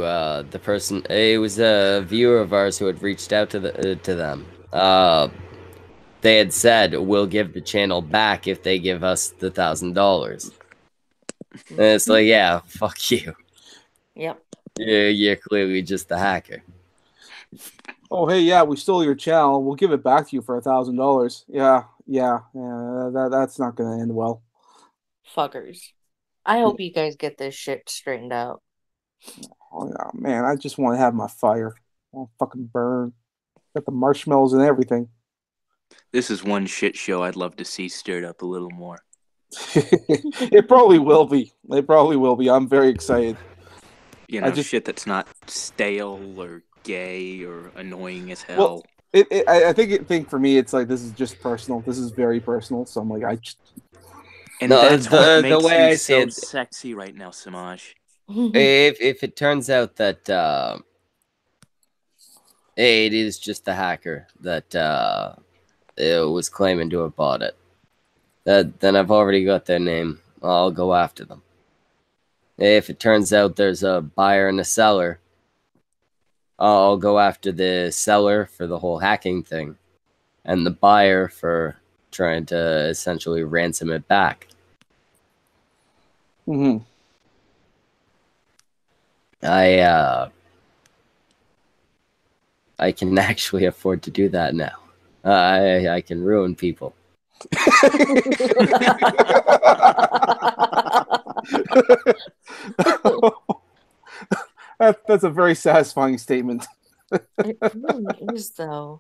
the person. It was a viewer of ours who had reached out to them. They had said, we'll give the channel back if they give us the $1,000. And it's like, yeah, fuck you. Yep. You're clearly just the hacker. Oh, hey, yeah, we stole your channel. We'll give it back to you for $1,000. Yeah. That's not gonna end well. Fuckers. I hope you guys get this shit straightened out. Oh yeah, man, I just want to have my fire. I'll fucking burn. Got the marshmallows and everything. This is one shit show I'd love to see stirred up a little more. It probably will be. It probably will be. I'm very excited. You know, shit that's not stale or gay or annoying as hell. Well, I think for me, it's like this is just personal. This is very personal. So I'm like, I just. And that's what makes the way you I see so it, sexy right now, Semaj. If it turns out that it is just the hacker that it was claiming to have bought it, then I've already got their name. I'll go after them. If it turns out there's a buyer and a seller, I'll go after the seller for the whole hacking thing, and the buyer for trying to essentially ransom it back. Mm-hmm. I can actually afford to do that now. I can ruin people. That's a very satisfying statement. It really is, though.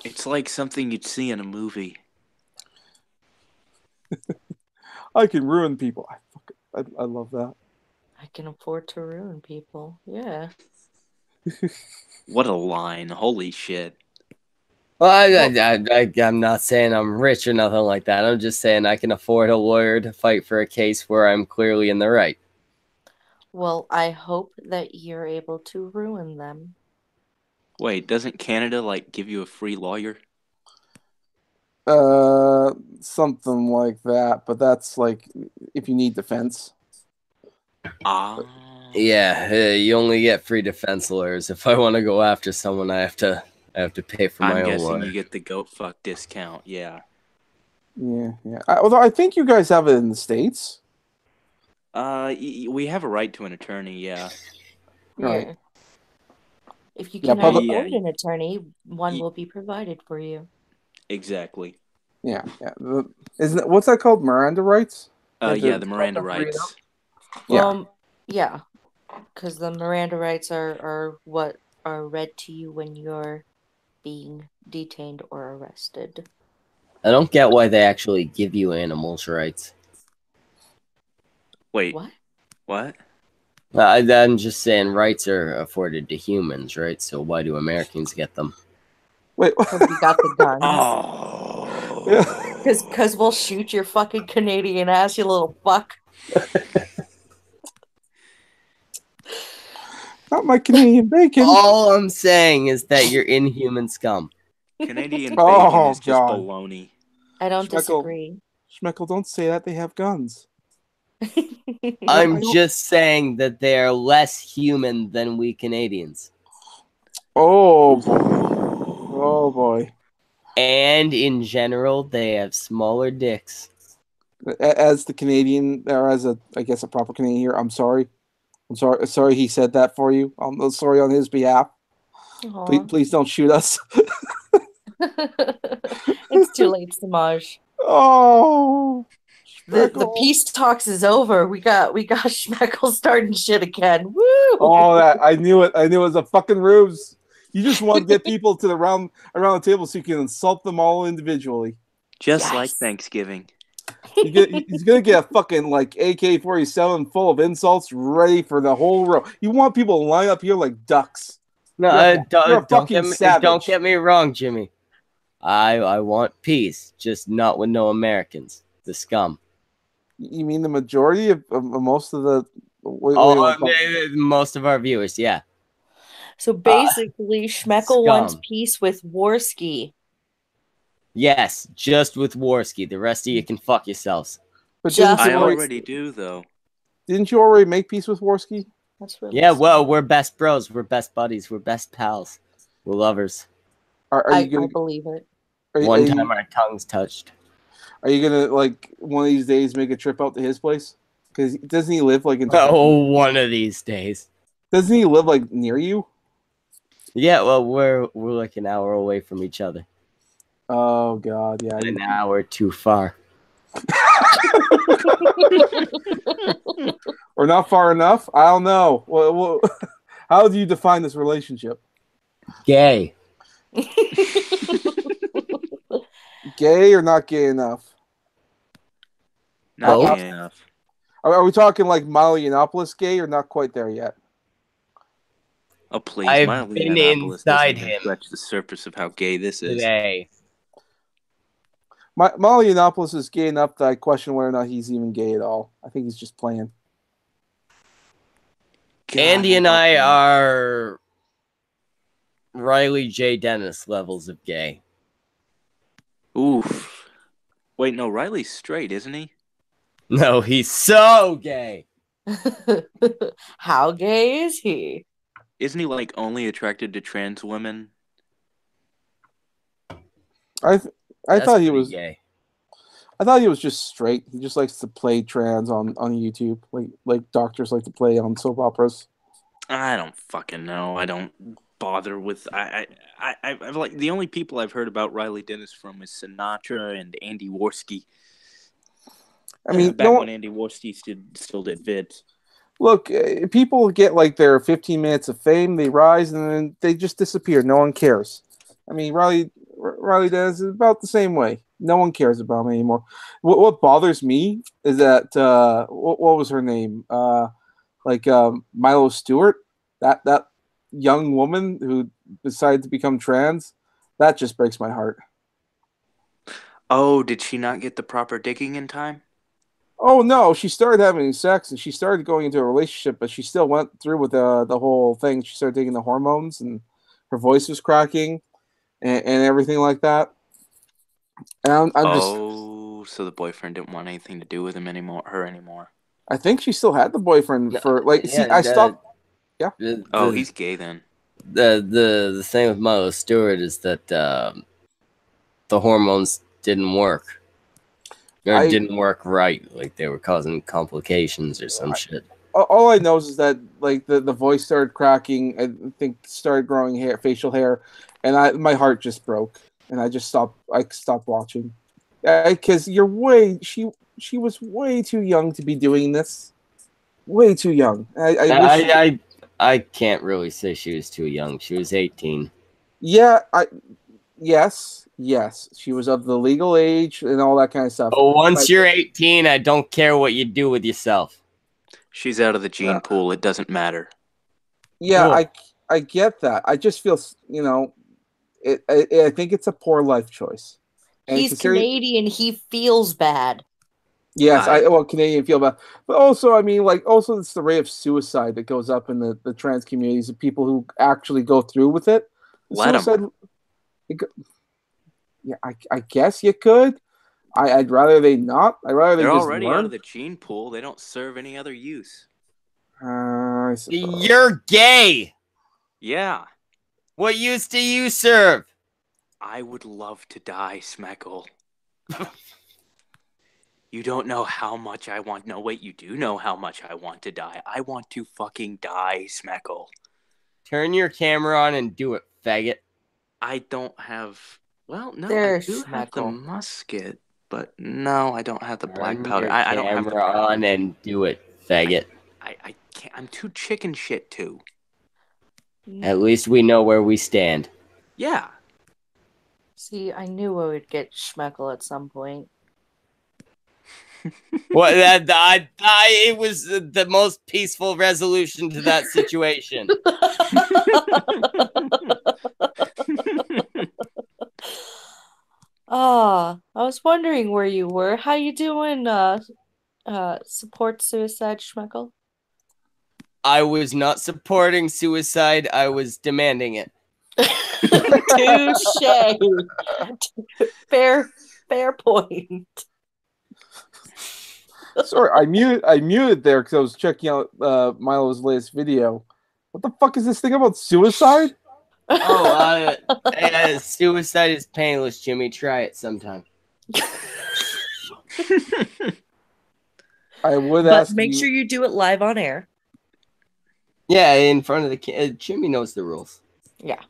It's like something you'd see in a movie. I can ruin people. I love that. I can afford to ruin people. Yeah. What a line. Holy shit. Well, I'm not saying I'm rich or nothing like that. I'm just saying I can afford a lawyer to fight for a case where I'm clearly in the right. Well, I hope that you're able to ruin them. Wait, doesn't Canada, like, give you a free lawyer? Something like that, but that's like if you need defense. Yeah, you only get free defense lawyers. If I want to go after someone, I have to pay for my own lawyer. I'm guessing you get the goat fuck discount. Yeah. Yeah. Although I think you guys have it in the States. We have a right to an attorney. Yeah. Right. Yeah. If you Yeah, cannot public. Yeah. afford an attorney, one Ye- will be provided for you. Exactly. Yeah. Isn't it, what's that called? Miranda rights? You have Yeah, to the tell Miranda them to read it out? rights. Yeah. Yeah, because the Miranda rights are what are read to you when you're being detained or arrested. I don't get why they actually give you animals' rights. Wait, What? what? I'm just saying rights are afforded to humans, right? So why do Americans get them? Wait. Because we got the guns. Yeah. Oh. Because we'll shoot your fucking Canadian ass, you little fuck. Not my Canadian bacon. All I'm saying is that you're inhuman scum. Canadian Oh, bacon is just God. baloney. I don't Schmeckle. disagree. Schmeckle, don't say that. They have guns. I'm I don't- just saying that they are less human than we Canadians. Oh, boy. Oh, boy. And in general, they have smaller dicks. As the Canadian, or as I guess a proper Canadian here, I'm sorry. I'm sorry he said that for you. I'm sorry on his behalf. Aw. Please don't shoot us. It's too late, Semaj. Oh, The Schmeckle. peace talks is over. We got Schmeckle starting shit again. Woo! Oh, that I knew it. I knew it was a fucking ruse. You just want to get people to the around the table so you can insult them all individually. Just Yes. like Thanksgiving. He's gonna get a fucking like AK-47 full of insults ready for the whole row. You want people to line up here like ducks. No, You're a don't fucking get me, savage. don't get me wrong, Jimmy. I want peace, just not with no Americans. The scum. You mean the majority of most of the? Most of our viewers, yeah. So basically, Schmeckle wants scum. peace with Warski. Yes, just with Warski. The rest of you can fuck yourselves. But Just I didn't you already do, though. didn't you already make peace with Warski? That's really Yeah, sad. well, we're best bros. We're best buddies. We're best pals. We're lovers. Are I you gonna? believe it. One time our tongues touched. Are you gonna like one of these days make a trip out to his place? Because doesn't he live like in? Oh, one of these days. Doesn't he live like near you? Yeah, well, we're like an hour away from each other. Oh God, yeah. An hour too far. Or not far enough? I don't know. Well, how do you define this relationship? Gay. Gay or not gay enough? Not Both. gay enough. Are we talking like Miley Yiannopoulos gay or not quite there yet? Oh, please. I've Miley been Yiannopoulos inside doesn't even him scratch the surface of how gay this is. today. Miley Yiannopoulos is gay enough that I question whether or not he's even gay at all. I think he's just playing. God, Andy and love I him. are Riley J. Dennis levels of gay. Oof. Wait, no, Riley's straight, isn't he? No, he's so gay. How gay is he? Isn't he, like, only attracted to trans women? I That's thought he pretty was gay. I thought he was just straight. He just likes to play trans on YouTube, like doctors like to play on soap operas. I don't fucking know. I don't bother with. I've like the only people I've heard about Riley Dennis from is Sinatra and Andy Worski. I mean, back when Andy Worski still did vids. Look, people get like their 15 minutes of fame, they rise, and then they just disappear. No one cares. I mean, Riley Dennis is about the same way. No one cares about him anymore. What bothers me is that what was her name? Milo Stewart, that young woman who decided to become trans. That just breaks my heart. Oh, did she not get the proper digging in time? Oh no, she started having sex and she started going into a relationship, but she still went through with the whole thing. She started taking the hormones and her voice was cracking and everything like that. And I'm just. So the boyfriend didn't want anything to do with him anymore. Her anymore. I think she still had the boyfriend for like. See, Yeah, I stopped. Yeah. He's gay then. The thing with Milo Stewart is that the hormones didn't work. Or it didn't work right, like they were causing complications or some shit. All I know is that like the voice started cracking. I think started growing hair, facial hair, and my heart just broke, and I just stopped. I stopped watching, because she was way too young to be doing this. Way too young. I can't really say she was too young. She was 18. Yeah, yes, she was of the legal age and all that kind of stuff. But once you're 18, I don't care what you do with yourself. She's out of the gene pool. It doesn't matter. Yeah, cool. I get that. I just feel, I think it's a poor life choice. And he's Canadian. He feels bad. Yes, Canadian feel bad, but also, I mean, like, also it's the rate of suicide that goes up in the trans communities of people who actually go through with it. Let them. Yeah, I guess you could. I'd rather they not. I'd rather they're they just already learn. out of the gene pool. They don't serve any other use. I suppose. You're gay. Yeah. What use do you serve? I would love to die, Smeckle. You don't know how much I want. No, wait, you do know how much I want to die. I want to fucking die, Smeckle. Turn your camera on and do it, faggot. I don't have... Well, no, I do have the musket, but no, I don't have the black powder. Turn your I don't have the camera on and do it, faggot. I can't. I'm too chicken shit to. At least we know where we stand. Yeah. See, I knew I would get Schmeckle at some point. Well, it was the most peaceful resolution to that situation. I was wondering where you were. How you doing? Support suicide, Schmeckle? I was not supporting suicide. I was demanding it. Touche. Fair point. Sorry, I muted there because I was checking out Milo's latest video. What the fuck is this thing about suicide? Suicide is painless, Jimmy. Try it sometime. I would but ask make you... sure you do it live on air. Yeah, in front of the Jimmy knows the rules. Yeah.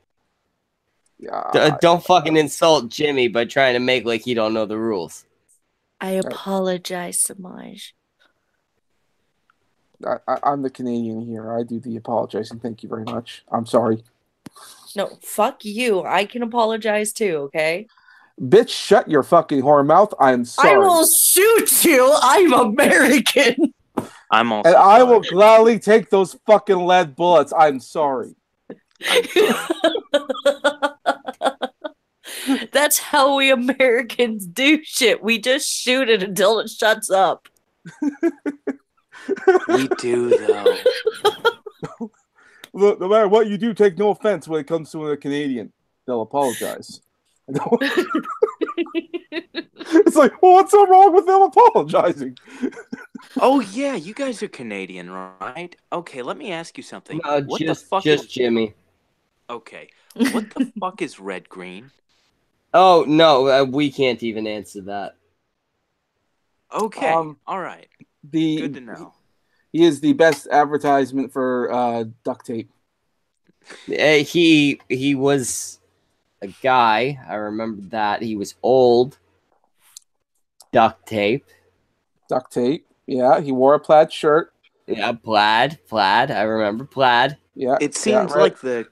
Don't fucking insult Jimmy by trying to make like he don't know the rules. I apologize, Semaj. I'm the Canadian here. I do the apologizing. Thank you very much. I'm sorry. No, fuck you. I can apologize too, okay? Bitch, shut your fucking whore mouth. I'm sorry. I will shoot you. I'm American. I'm also and I will gladly take those fucking lead bullets. I'm sorry. That's how we Americans do shit. We just shoot it until it shuts up. We do, though. Look, no matter what you do, take no offense when it comes to a Canadian. They'll apologize. It's like, well, what's so wrong with them apologizing? Oh, yeah, you guys are Canadian, right? Okay, let me ask you something. What the fuck is Jimmy? Okay, what the fuck is red green? Oh, no, we can't even answer that. Okay, all right. Good to know. He is the best advertisement for duct tape. He was a guy. I remember that. He was old. Duct tape. Duct tape. Yeah, he wore a plaid shirt. Yeah, plaid. I remember plaid. Yeah. It seems like the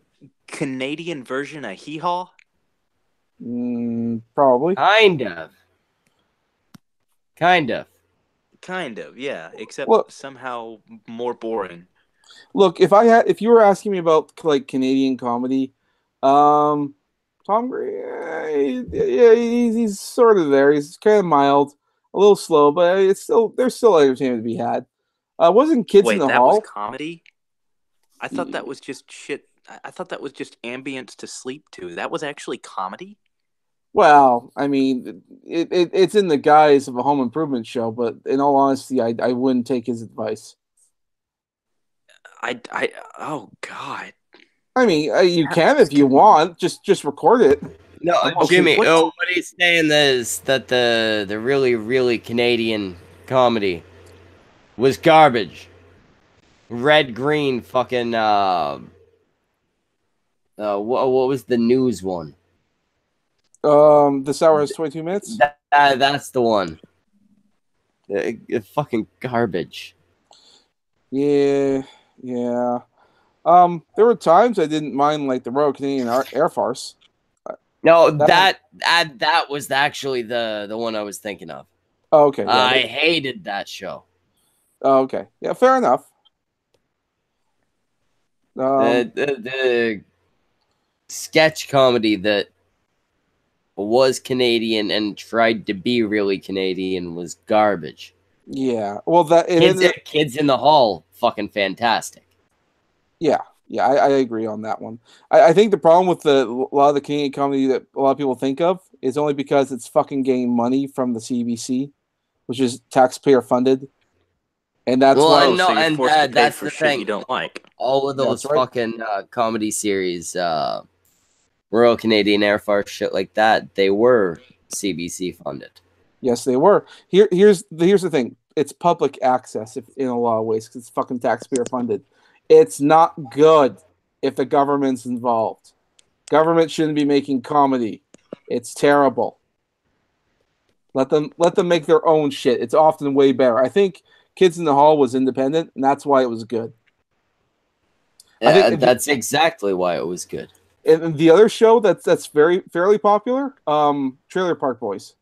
Canadian version of Hee Haw. Probably. Kind of, yeah. Except somehow more boring. Look, if you were asking me about like Canadian comedy, Tom Green, yeah, he's sort of there. He's kind of mild, a little slow, but there's still entertainment to be had. Wasn't Kids in the Hall? Wait, that was comedy? I thought that was just shit. I thought that was just ambience to sleep to. That was actually comedy? Well, I mean, it's in the guise of a home improvement show, but in all honesty, I wouldn't take his advice. Oh God. I mean, you can if you want. Just record it. No, Okay, Jimmy. what's- Oh, what he's saying is that the really really Canadian comedy was garbage. Red green fucking what was the news one? This hour has 22 minutes. That's the one. Fucking garbage. Yeah, yeah. There were times I didn't mind like the Royal Canadian Air Force. No, That- that was actually the one I was thinking of. Oh, okay. Yeah, I hated that show. oh, okay. Yeah, fair enough. The sketch comedy that was Canadian and tried to be really Canadian was garbage. Yeah. Well, that it ended up, Kids in the Hall, fucking fantastic. yeah, I agree on that one. I think the problem with a lot of the Canadian comedy that a lot of people think of is only because it's fucking getting money from the CBC, which is taxpayer funded, and that's why. Oh, so you're forced to pay that's for the shit thing. you don't like. All of those That's right. fucking comedy series, Royal Canadian Air Force, shit like that, they were CBC funded. Yes, they were. Here's the thing. It's public access in a lot of ways because it's fucking taxpayer funded. It's not good if the government's involved. Government shouldn't be making comedy. It's terrible. Let them make their own shit. It's often way better. I think Kids in the Hall was independent, and that's why it was good. I think That's exactly why it was good. and the other show that's fairly popular, Trailer Park Boys.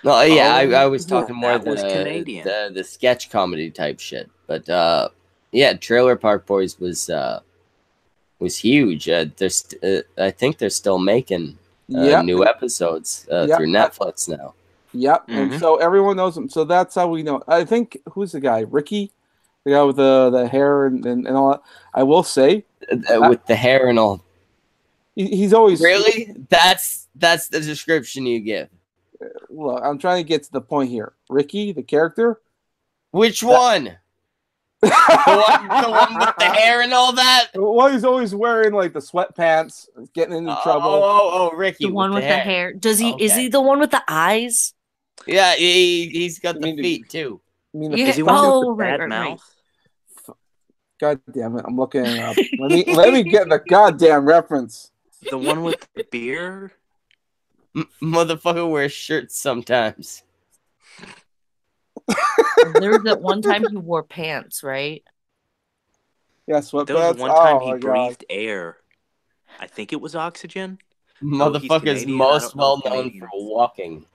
No, yeah, I Oh, was talking more that was Canadian. the sketch comedy type shit. But yeah, Trailer Park Boys was huge. I think they're still making Yep. new episodes Yep. through Netflix now. Yep, and Mhm. so everyone knows him. So that's how we know. I think who's the guy? Ricky, the guy with the hair and all that. I will say With the hair and all. he's always Really? That's the description you give. Look, I'm trying to get to the point here. Ricky, the character. Which one? The one with the hair and all that? Well, he's always wearing like the sweatpants, getting into trouble. Oh, Ricky. The one with the hair. Does he? Is Okay. he the one with the eyes? Yeah, he's got You the mean the- feet too. I mean, Yeah. Is he one with Oh, the right, bad right, right. mouth? God damn it! I'm looking it up. Let me get the goddamn reference. The one with the beard? Motherfucker wears shirts sometimes. There was that one time he wore pants, right? Yeah, sweatpants. There was one time Oh, he my God. breathed air. I think it was oxygen. he's Motherfucker's Canadian, I most don't know well known for Canadians. walking.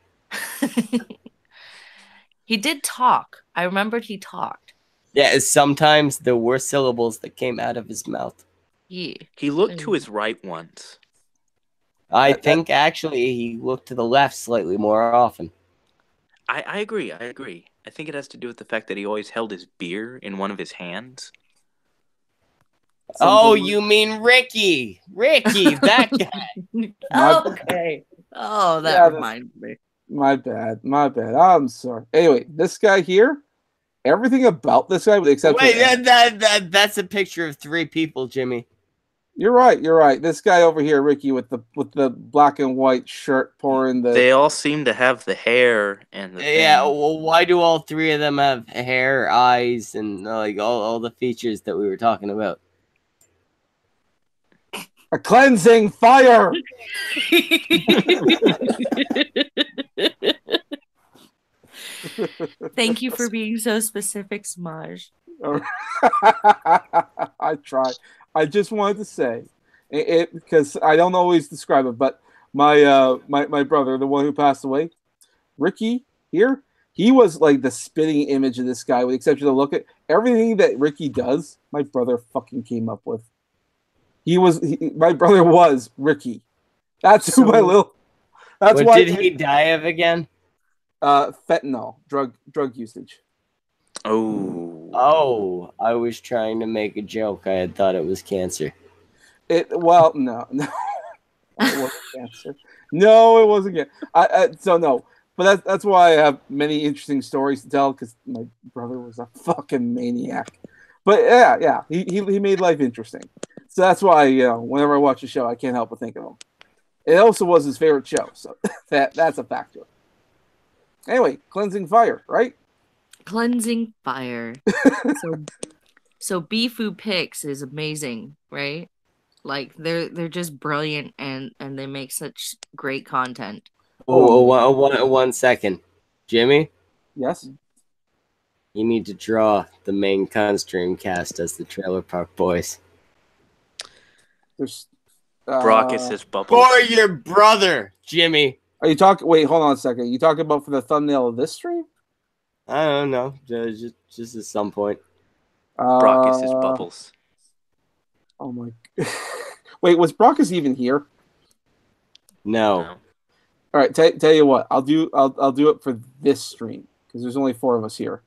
He did talk. I remembered he talked. Yeah, sometimes there were syllables that came out of his mouth. Yeah. He looked to his right once. I think actually he looked to the left slightly more often. I agree. I think it has to do with the fact that he always held his beer in one of his hands. Oh, you mean Ricky? Ricky, that guy. Okay. Oh, that Yeah, reminds me. My bad. I'm sorry. Anyway, this guy here, everything about this guy, with the exception. Wait, that's a picture of three people, Jimmy. You're right. This guy over here, Ricky, with the black and white shirt, pouring the. They all seem to have the hair and the Yeah, thing. well, why do all three of them have hair, eyes, and like all the features that we were talking about? A cleansing fire. Thank you for being so specific, Semaj. I tried. I just wanted to say it because I don't always describe it, but my brother, the one who passed away, Ricky here, he was like the spitting image of this guy, with the exception of look at everything that Ricky does. My brother fucking came up with. My brother was Ricky. That's who my little. That's What why did he die of again? fentanyl drug usage. Oh, I was trying to make a joke. I had thought it was cancer. No, it wasn't cancer. No, it wasn't cancer. So no, but that's why I have many interesting stories to tell, because my brother was a fucking maniac. But yeah, he made life interesting. So that's why whenever I watch a show, I can't help but think of him. It also was his favorite show, so that's a factor. Anyway, cleansing fire, right? Cleansing fire. So Bifu Picks is amazing, right? Like they're just brilliant and they make such great content. One second. Jimmy, Yes. you need to draw the main con stream cast as the Trailer Park Boys. There's Brockus is Bubbles. For your brother, Jimmy. Are you talking? Wait, hold on a second. You talking about for the thumbnail of this stream? I don't know. Just at some point. Brockus is Bubbles. Oh my! Wait, was Brockus even here? No. No. All right, tell you what. I'll do it for this stream because there's only 4 of us here.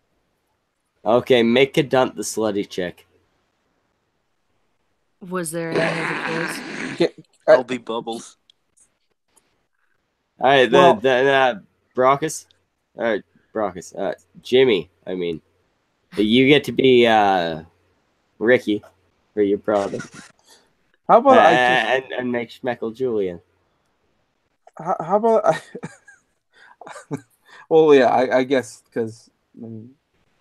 Okay, make Cadunt the slutty chick. Was there any other choice? I'll be Bubbles. All right, Well- Brockus. All right, Brockus. Jimmy. I mean, you get to be Ricky for your brother, How about and make Schmeckle Julian. How about well, yeah, I guess because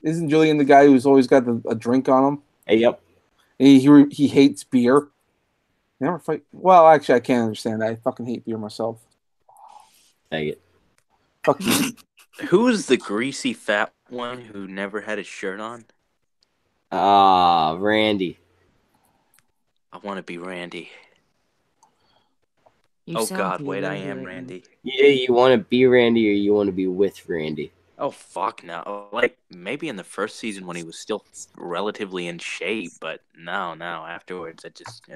isn't Julian the guy who's always got a drink on him? Yep. He hates beer. Never fight. Well, actually, I can't understand that. I fucking hate beer myself. Take it. Fuck you. Who was the greasy fat one who never had his shirt on? Randy. I want to be Randy. You Oh sound God, pretty wait, I Randy am right now. Randy. Yeah, you want to be Randy or you want to be with Randy? Oh fuck no! Like maybe in the first season when he was still relatively in shape, but no. Afterwards, I just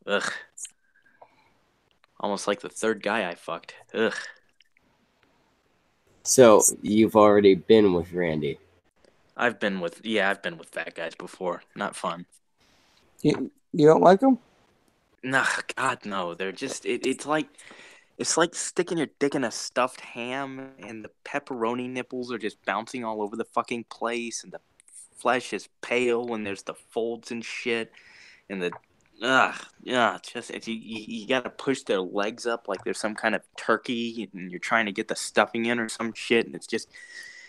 ugh. Almost like the third guy I fucked. Ugh. So you've already been with Randy. I've been with fat guys before. Not fun. You don't like him? Nah, God no. They're just it's like sticking your dick in a stuffed ham and the pepperoni nipples are just bouncing all over the fucking place and the flesh is pale and there's the folds and shit and you gotta push their legs up like there's some kind of turkey and you're trying to get the stuffing in or some shit and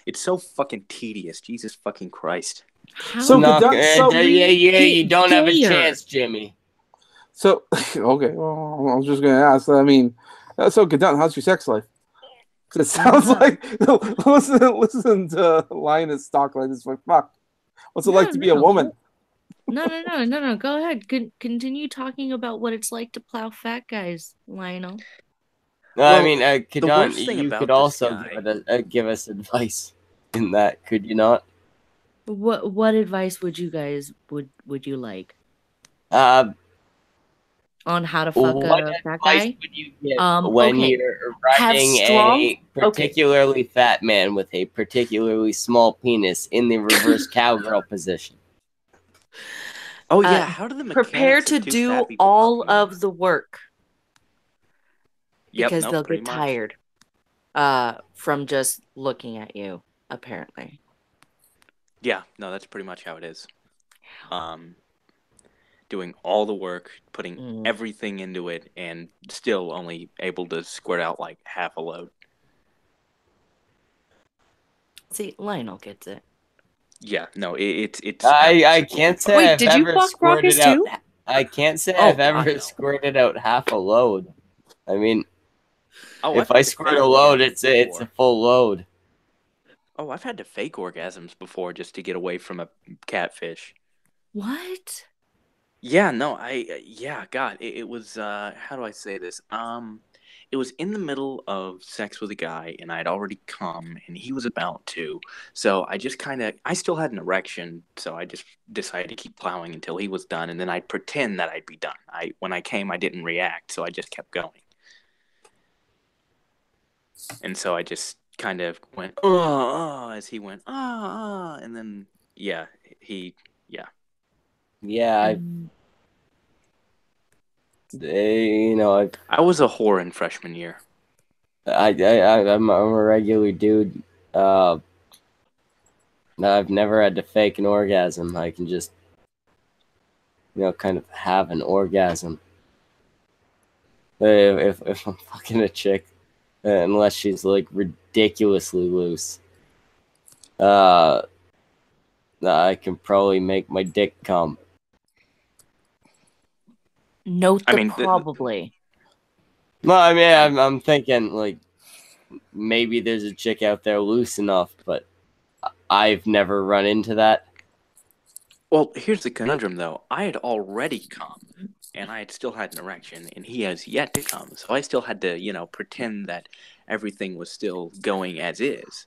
it's so fucking tedious. Jesus fucking Christ. How So No, Cadunt- you don't have a dare. chance, Jimmy. So okay, well, I was just gonna ask. I mean, so Cadunt, how's your sex life? 'Cause it sounds like listen to Linus talk like this. Like, fuck, what's it like to be a woman? No. Go ahead. Continue talking about what it's like to plow fat guys, Lionel. No, Well, I mean, the worst Cadunt, thing you about could this also guy- give us advice in that, could you not? What advice would you guys would you like on how to fuck What a fat advice guy? would you give when Okay. you're Have riding strong- a particularly fat man with a particularly small penis in the reverse cowgirl position? Oh yeah, how do the mechanics Prepare of to two do fat people all fucking of work? the work Yep, because nope, they'll pretty get much. tired from just looking at you, apparently. Yeah, no, that's pretty much how it is. Doing all the work, putting everything into it, and still only able to squirt out like half a load. See, Lionel gets it. Yeah, no, it's. I can't say Wait, I've did you ever fuck squirted Brockus out. too? I can't say Oh, I've God, ever no. squirted out half a load. I mean, Oh, if I squirt a load, it's a full load. Oh, I've had to fake orgasms before just to get away from a catfish. What? Yeah, no, God, it was, how do I say this? It was in the middle of sex with a guy, and I'd already come, and he was about to, so I just I still had an erection, so I just decided to keep plowing until he was done, and then I'd pretend that I'd be done. When I came, I didn't react, so I just kept going. And so I just kind of went, as he went, and then, yeah. Yeah, I was a whore in freshman year. I'm a regular dude. I've never had to fake an orgasm. I can just kind of have an orgasm. If I'm fucking a chick, unless she's like ridiculously loose, I can probably make my dick come. Note I the mean, probably. No, I mean, I'm thinking like maybe there's a chick out there loose enough, but I've never run into that. well, here's the conundrum, though. I had already come, and I had still had an erection, and he has yet to come. So I still had to, pretend that everything was still going as is.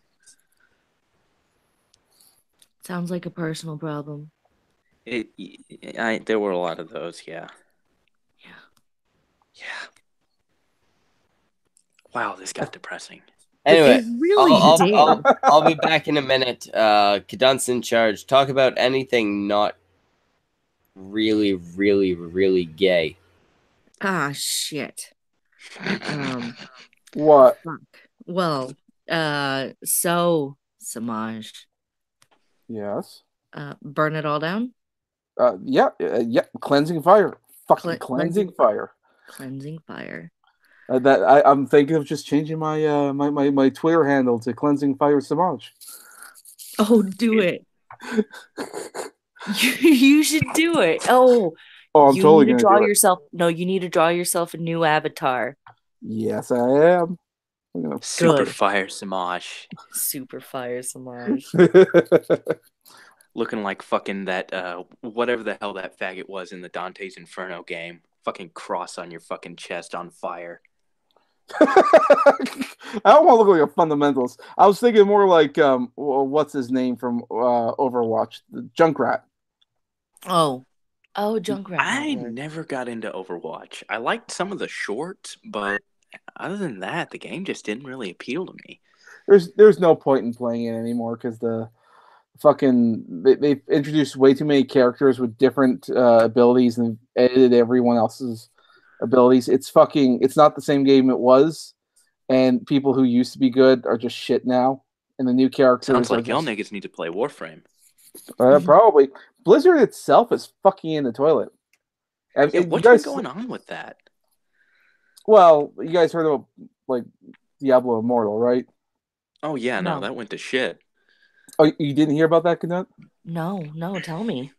Sounds like a personal problem. There were a lot of those, yeah. Yeah. Wow, this got depressing. Anyway, It really did. I'll be back in a minute. Kadun's in charge. Talk about anything not really, really, really gay. Ah, shit. What? Fuck. Well, so, Semaj, Yes. burn it all down? Yeah. Cleansing fire. Fucking cleansing fire. Cleansing fire. I'm thinking of just changing my my Twitter handle to Cleansing Fire Samaj. Oh, do it. You should do it. Oh, I'm you totally need to gonna draw do it. yourself. No, you need to draw yourself a new avatar. Yes, I am. Super Good. fire Semaj. Super fire Samaj. Looking like fucking that, whatever the hell that faggot was in the Dante's Inferno game. Fucking cross on your fucking chest on fire. I don't want to look like a fundamentalist. I was thinking more like what's his name from Overwatch, the Junkrat. Oh, Junkrat. I never got into Overwatch. I liked some of the shorts, but other than that, the game just didn't really appeal to me. There's no point in playing it anymore because the fucking they've introduced way too many characters with different abilities and edited everyone else's abilities. It's not the same game it was, and people who used to be good are just shit now. And the new characters Sounds like are y'all just, niggas need to play Warframe. probably Blizzard itself is fucking in the toilet. Yeah, what's been going on with that? Well, you guys heard of like Diablo Immortal, right? Oh yeah, no, No. that went to shit. Oh, you didn't hear about that, Knut? No, tell me.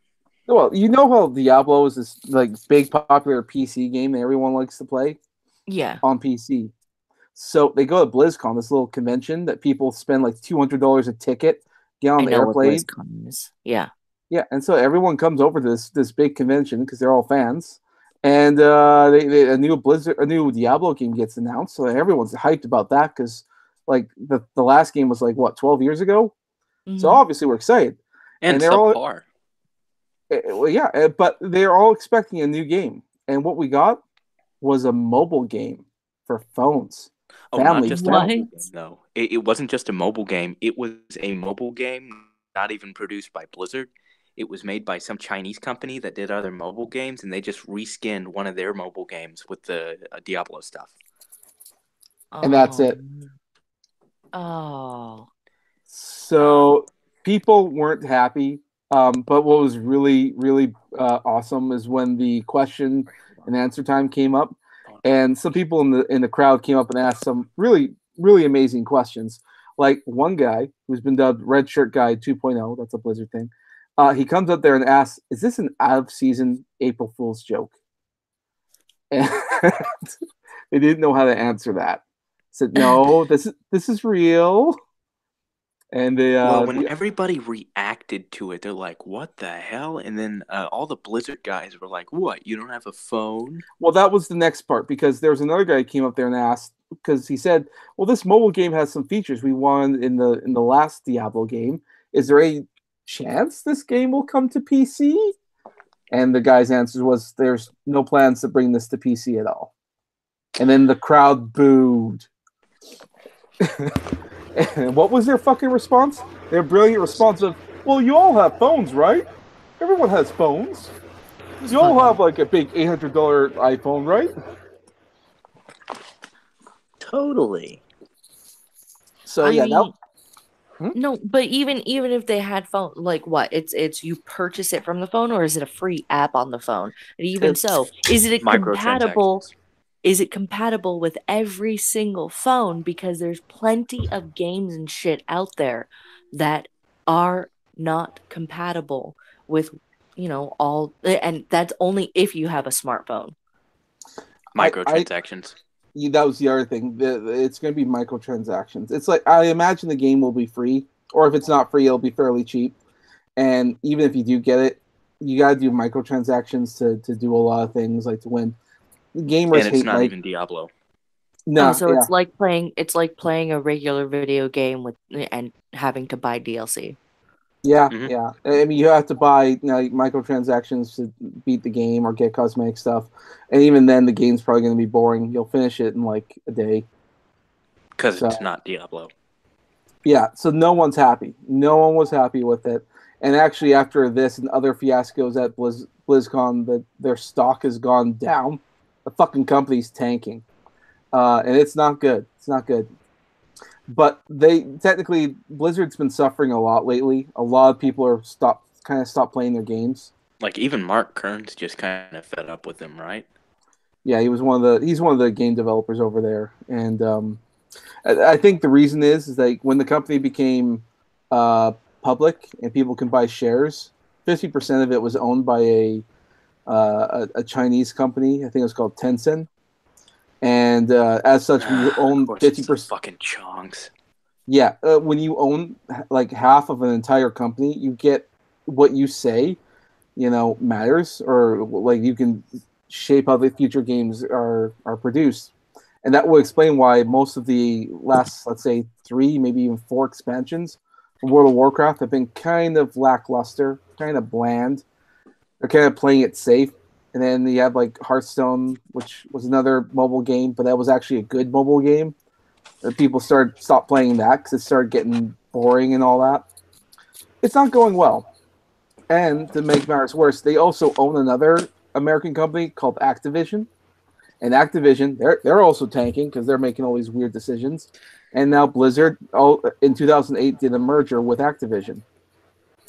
Well, you know how Diablo is this like big popular PC game that everyone likes to play? Yeah. On PC. So they go to BlizzCon, this little convention that people spend like $200 a ticket, get on the airplane. BlizzCon is. Yeah. Yeah, and so everyone comes over to this big convention because they're all fans, and a new Diablo game gets announced, so everyone's hyped about that because like the last game was like what 12 years ago, so obviously we're excited, And they're subpar. well, yeah, but they're all expecting a new game, and what we got was a mobile game for phones. Oh, Family not just a What? mobile game, though. It wasn't just a mobile game. It was a mobile game not even produced by Blizzard. It was made by some Chinese company that did other mobile games, and they just reskinned one of their mobile games with the Diablo stuff. And that's it. Oh. So people weren't happy. But what was really, really awesome is when the question and answer time came up, and some people in the crowd came up and asked some really, really amazing questions. Like one guy who's been dubbed Red Shirt Guy 2.0, that's a Blizzard thing. He comes up there and asks, "Is this an out-of-season April Fool's joke?" And they didn't know how to answer that. Said, "No, this is real." And they when everybody reacted to it, they're like, "What the hell?" And then all the Blizzard guys were like, "What? You don't have a phone?" Well, that was the next part because there was another guy who came up there and asked because he said, "Well, this mobile game has some features we won in the last Diablo game. Is there a chance this game will come to PC?" And the guy's answer was, "There's no plans to bring this to PC at all." And then the crowd booed. And what was their fucking response? Their brilliant response of, "Well, you all have phones, right? Everyone has phones. You all have like a big $800 iPhone, right?" Totally. So yeah, No, but even if they had phone, like what? It's you purchase it from the phone, or is it a free app on the phone? And even so, is it compatible? Microtransactions. Is it compatible with every single phone? Because there's plenty of games and shit out there that are not compatible with, all, and that's only if you have a smartphone. Microtransactions. That was the other thing. It's going to be microtransactions. It's like, I imagine the game will be free, or if it's not free, it'll be fairly cheap. And even if you do get it, you got to do microtransactions to do a lot of things, like to win. Gamers And it's hate not even Diablo. No, so yeah, it's like playing a regular video game with and having to buy DLC. yeah, Mhm. yeah. I mean, you have to buy microtransactions to beat the game or get cosmetic stuff, and even then, the game's probably going to be boring. You'll finish it in like a day. Because So it's not Diablo. yeah, so no one's happy. No one was happy with it. And actually, after this and other fiascos at BlizzCon, their stock has gone down. The fucking company's tanking, and it's not good. It's not good. But they technically, Blizzard's been suffering a lot lately. A lot of people are stopped playing their games. Like, even Mark Kern's just kind of fed up with them, right? Yeah, he's one of the game developers over there, and I think the reason is that when the company became public and people can buy shares, 50% of it was owned by a Chinese company. I think it was called Tencent, and as such, when you own 50%, fucking chonks. yeah, when you own like half of an entire company, you get what you say, matters, or like you can shape how the future games are produced. And that will explain why most of the last, let's say, 3, maybe even 4 expansions of World of Warcraft have been kind of lackluster, kind of bland. They're kind of playing it safe. And then you have like Hearthstone, which was another mobile game, but that was actually a good mobile game. People stopped playing that because it started getting boring and all that. It's not going well. And to make matters worse, they also own another American company called Activision. And Activision, they're also tanking because they're making all these weird decisions. And now Blizzard, in 2008, did a merger with Activision,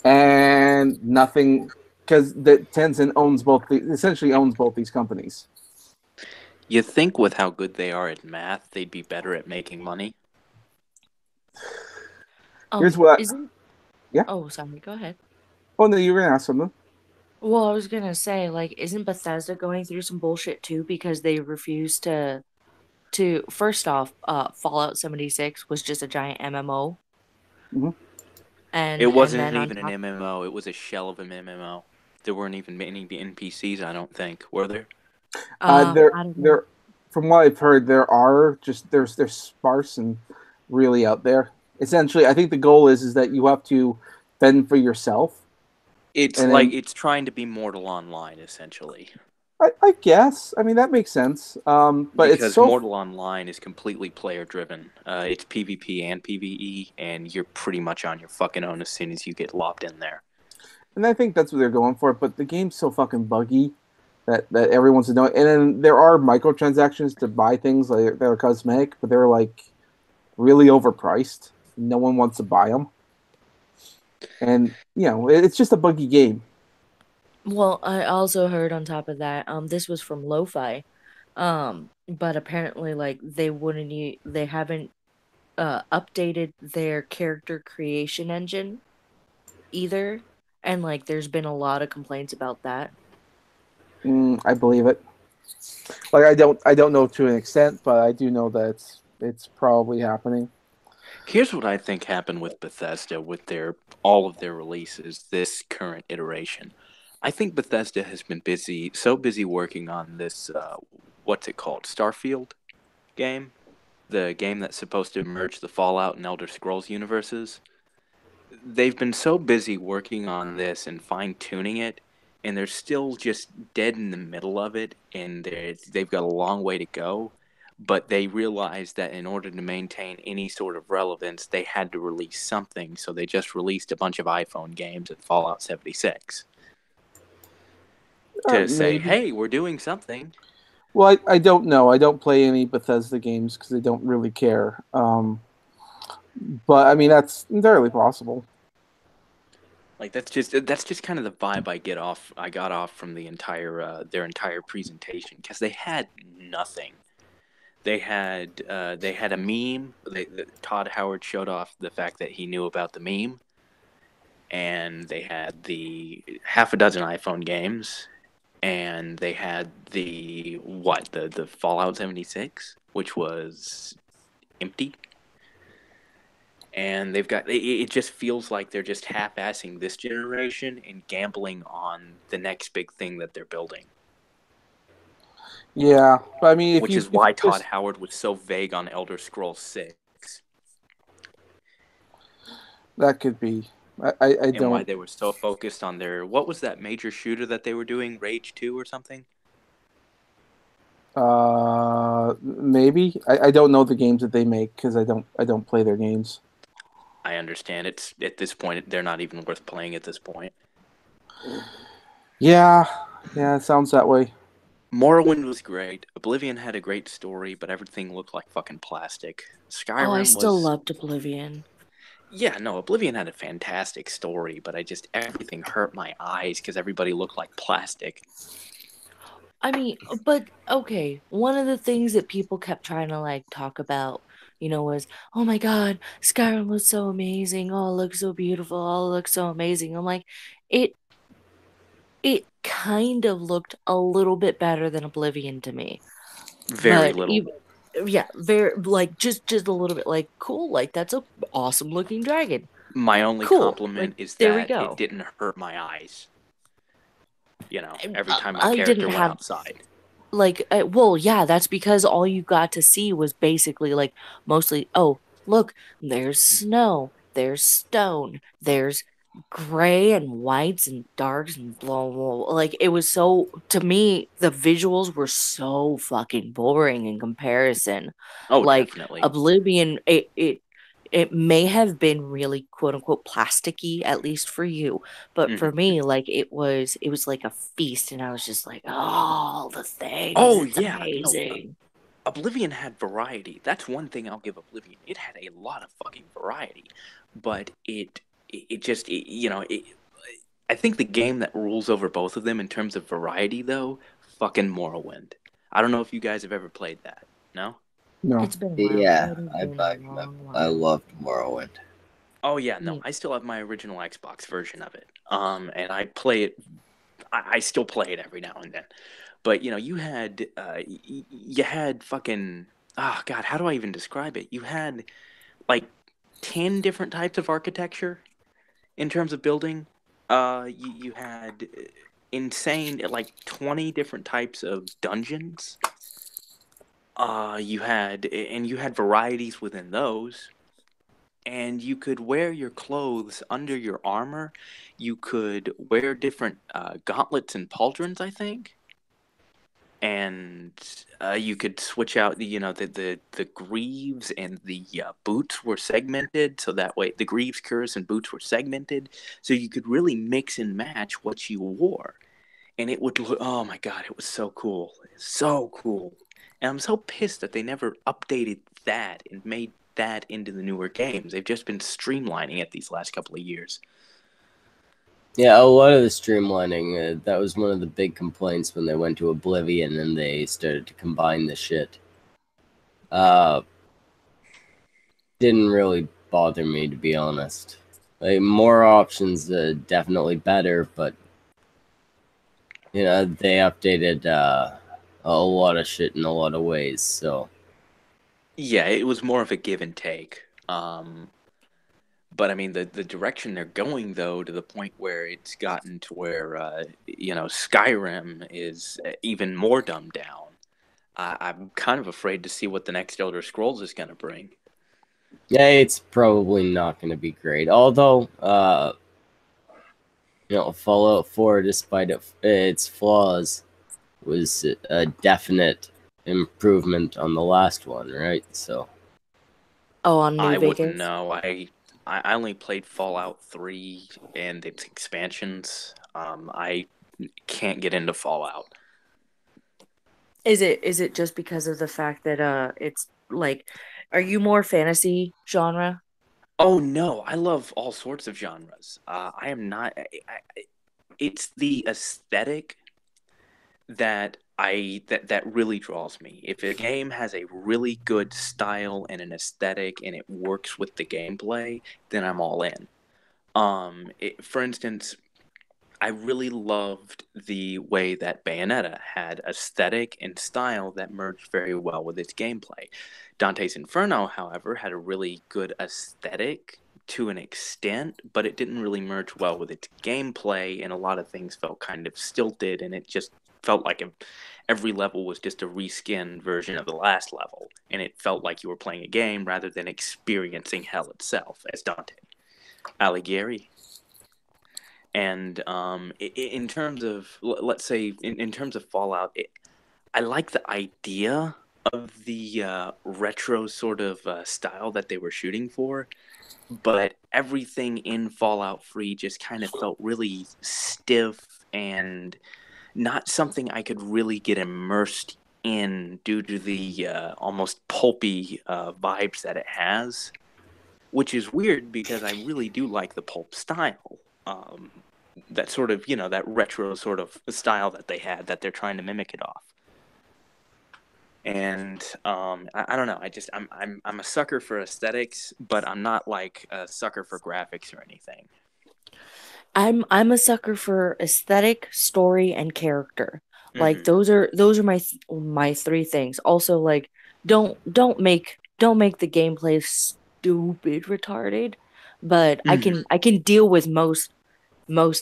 and nothing, because Tencent essentially owns both these companies. You think with how good they are at math, they'd be better at making money? Here's what. Yeah. Oh, sorry. Go ahead. Oh no, you were gonna ask something. Well, I was gonna say, like, isn't Bethesda going through some bullshit too because they refuse to first off, Fallout 76 was just a giant MMO. Mm-hmm. It wasn't then on even an top, MMO. It was a shell of an MMO. There weren't even any NPCs, I don't think. Were there? I don't know. There, from what I've heard, they're sparse and really out there. Essentially, I think the goal is that you have to fend for yourself. It's and like then, it's trying to be Mortal Online, essentially. I guess. I mean, that makes sense. But Because it's so Mortal Online is completely player driven. It's PvP and PvE, and you're pretty much on your fucking own as soon as you get lopped in there. and I think that's what they're going for. But the game's so fucking buggy that everyone's to know. And then there are microtransactions to buy things that are cosmetic, but they're like really overpriced. No one wants to buy them, and it's just a buggy game. Well, I also heard on top of that, this was from Lo-Fi, but apparently, like, they haven't updated their character creation engine either, and like, there's been a lot of complaints about that. I believe it. Like I don't know to an extent, but I do know that it's probably happening. Here's what I think happened with Bethesda with all of their releases this current iteration. I think Bethesda has been so busy working on this what's it called? Starfield game? The game that's supposed to merge the Fallout and Elder Scrolls universes. They've been so busy working on this and fine-tuning it, and they're still just dead in the middle of it, and they've got a long way to go. But they realized that in order to maintain any sort of relevance, they had to release something. So they just released a bunch of iPhone games and Fallout 76 to say, Maybe. hey, we're doing something. Well, I don't know. I don't play any Bethesda games because I don't really care. But I mean, that's entirely possible. Like that's just kind of the vibe I got off from the entire their entire presentation, because they had nothing. They had a meme. Todd Howard showed off the fact that he knew about the meme, and they had the half a dozen iPhone games, and they had the Fallout 76, which was empty. And they've got it just feels like they're just half-assing this generation and gambling on the next big thing that they're building. Yeah, but I mean, Which is why Todd Howard was so vague on Elder Scrolls 6. That could be. I and don't. Why they were so focused on their, what was that major shooter that they were doing, Rage 2 or something? Maybe I don't know the games that they make because I don't play their games. I understand. It's at this point they're not even worth playing at this point. Yeah, it sounds that way. Morrowind was great. Oblivion had a great story, but everything looked like fucking plastic. Skyrim I still loved Oblivion. Yeah, no, Oblivion had a fantastic story, but everything hurt my eyes because everybody looked like plastic. I mean, but okay, one of the things that people kept trying to like talk about, was, oh my God, Skyrim looks so amazing. Oh, it looks so beautiful. Oh, it looks so amazing. I'm like, it kind of looked a little bit better than Oblivion to me. Very little. Very like just a little bit, like, cool, like that's a awesome looking dragon. My only compliment is that it didn't hurt my eyes. Every time my character went outside. Like, well, yeah, that's because all you got to see was basically like mostly, oh, look, there's snow, there's stone, there's gray and whites and darks and blah, blah, blah. Like, it was so, to me, the visuals were so fucking boring in comparison. Oh, like, definitely. Oblivion, it may have been really quote unquote plasticky, at least for you, but for me, like, it was like a feast, and I was just like, oh, the things. Oh, it's amazing. No, Oblivion had variety. That's one thing I'll give Oblivion. It had a lot of fucking variety, but I think the game that rules over both of them in terms of variety, though, fucking Morrowind. I don't know if you guys have ever played that. No? No. It's been a while. Yeah, I loved Morrowind. Oh yeah, no, I still have my original Xbox version of it. And I play it. I still play it every now and then. But you had fucking, oh god, how do I even describe it? You had like 10 different types of architecture in terms of building. You had insane, like 20 different types of dungeons. You had varieties within those. And you could wear your clothes under your armor. You could wear different gauntlets and pauldrons, I think. And you could switch out, the greaves and the boots were segmented. So that way, the greaves, cuirass, and boots were segmented. So you could really mix and match what you wore. And it would look, oh my god, it was so cool. So cool. And I'm so pissed that they never updated that and made that into the newer games. They've just been streamlining it these last couple of years. Yeah, a lot of the streamlining, that was one of the big complaints when they went to Oblivion and they started to combine the shit. Didn't really bother me, to be honest. Like, more options, definitely better, but they updated a lot of shit in a lot of ways, so. Yeah, it was more of a give and take. But I mean, the direction they're going, though, to the point where it's gotten to where, Skyrim is even more dumbed down. I'm kind of afraid to see what the next Elder Scrolls is going to bring. Yeah, it's probably not going to be great. Although, Fallout 4, despite its flaws, was a definite improvement on the last one, right? So. Oh, on New Vegas? I wouldn't know. I only played Fallout 3 and its expansions. I can't get into Fallout. Is it just because of the fact that it's like, are you more fantasy genre? Oh no, I love all sorts of genres. I am not. It's the aesthetic that really draws me. If a game has a really good style and an aesthetic and it works with the gameplay, then I'm all in. For instance, I really loved the way that Bayonetta had aesthetic and style that merged very well with its gameplay. Dante's Inferno, however, had a really good aesthetic to an extent, but it didn't really merge well with its gameplay, and a lot of things felt kind of stilted, and it just felt like every level was just a reskinned version of the last level, and it felt like you were playing a game rather than experiencing hell itself, as Dante Alighieri. And in terms of, let's say, in terms of Fallout, I like the idea of the retro sort of style that they were shooting for, but everything in Fallout 3 just kind of felt really stiff and not something I could really get immersed in due to the almost pulpy vibes that it has, which is weird because I really do like the pulp style. That sort of, that retro sort of style that they had that they're trying to mimic it off. And I don't know. I'm a sucker for aesthetics, but I'm not like a sucker for graphics or anything. I'm a sucker for aesthetic, story, and character. Like Mm-hmm. those are my three things. Also, like don't make the gameplay stupid retarded, but Mm-hmm. I can deal with most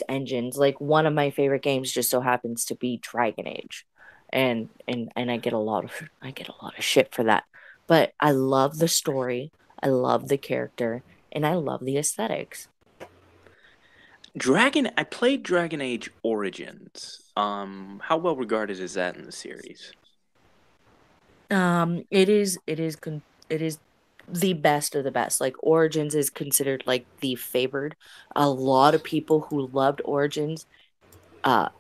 engines. Like one of my favorite games just so happens to be Dragon Age. And I get a lot of shit for that. But I love the story, I love the character, and I love the aesthetics. I played Dragon Age Origins. How well regarded is that in the series? It is the best of the best. Like Origins is considered like the favored. A lot of people who loved Origins,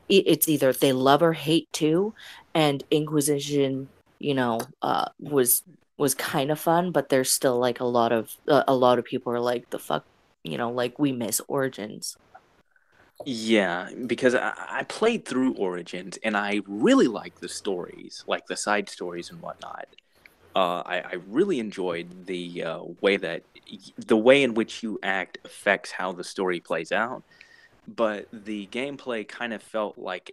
it's either they love or hate too. And Inquisition, was kind of fun, but there's still like a lot of people are like the fuck, like we miss Origins. Yeah, because I played through Origins and I really like the stories, like the side stories and whatnot. I really enjoyed the way in which you act affects how the story plays out, but the gameplay kind of felt like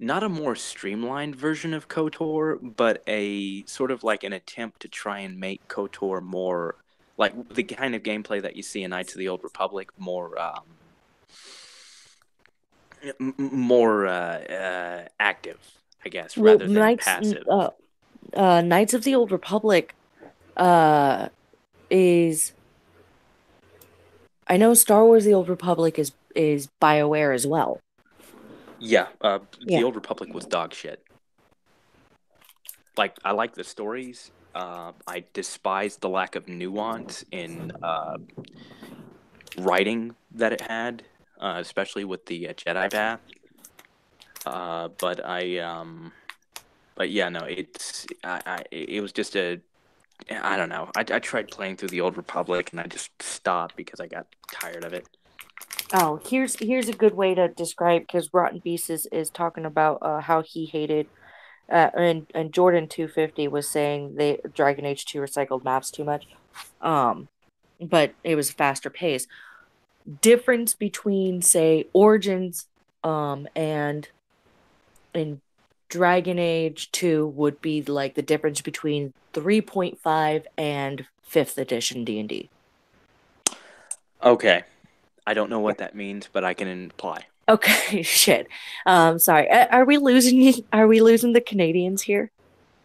not a more streamlined version of KOTOR, but a sort of like an attempt to try and make KOTOR more like the kind of gameplay that you see in Knights of the Old Republic, more active, I guess, Well, rather than passive. Knights of the Old Republic uh is I know Star Wars The Old Republic is BioWare as well. Yeah, Yeah. the Old Republic was dog shit. Like, I like the stories. I despise the lack of nuance in writing that it had, especially with the Jedi Path. But yeah, no, it was just I don't know. I tried playing through the Old Republic and I just stopped because I got tired of it. Oh, here's a good way to describe, because Rotten Beast is talking about how he hated and Jordan 250 was saying they Dragon Age 2 recycled maps too much. But it was faster pace. Difference between, say, Origins and in Dragon Age 2 would be like the difference between 3.5 and 5th edition D&D. Okay. I don't know what that means, but I can imply. Okay, shit. Sorry. Are we losing the Canadians here?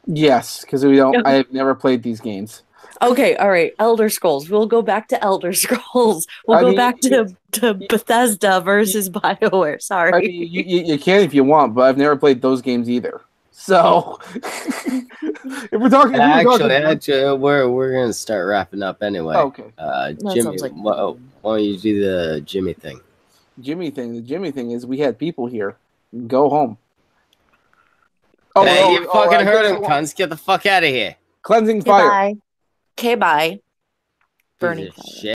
Yes, because I have never played these games. Okay, all right. Elder Scrolls. We'll go back to Elder Scrolls. We'll go back to Bethesda versus BioWare. Sorry. I mean, you can if you want, but I've never played those games either. So, if we're talking, Actually, we're gonna start wrapping up anyway. Okay. Jimmy, why don't you do the Jimmy thing? The Jimmy thing is we had people here. Go home. Hey, you fucking heard him, cunts. Get the fuck out of here. Cleansing fire. Bye. Okay, bye. Burning of fire. shit.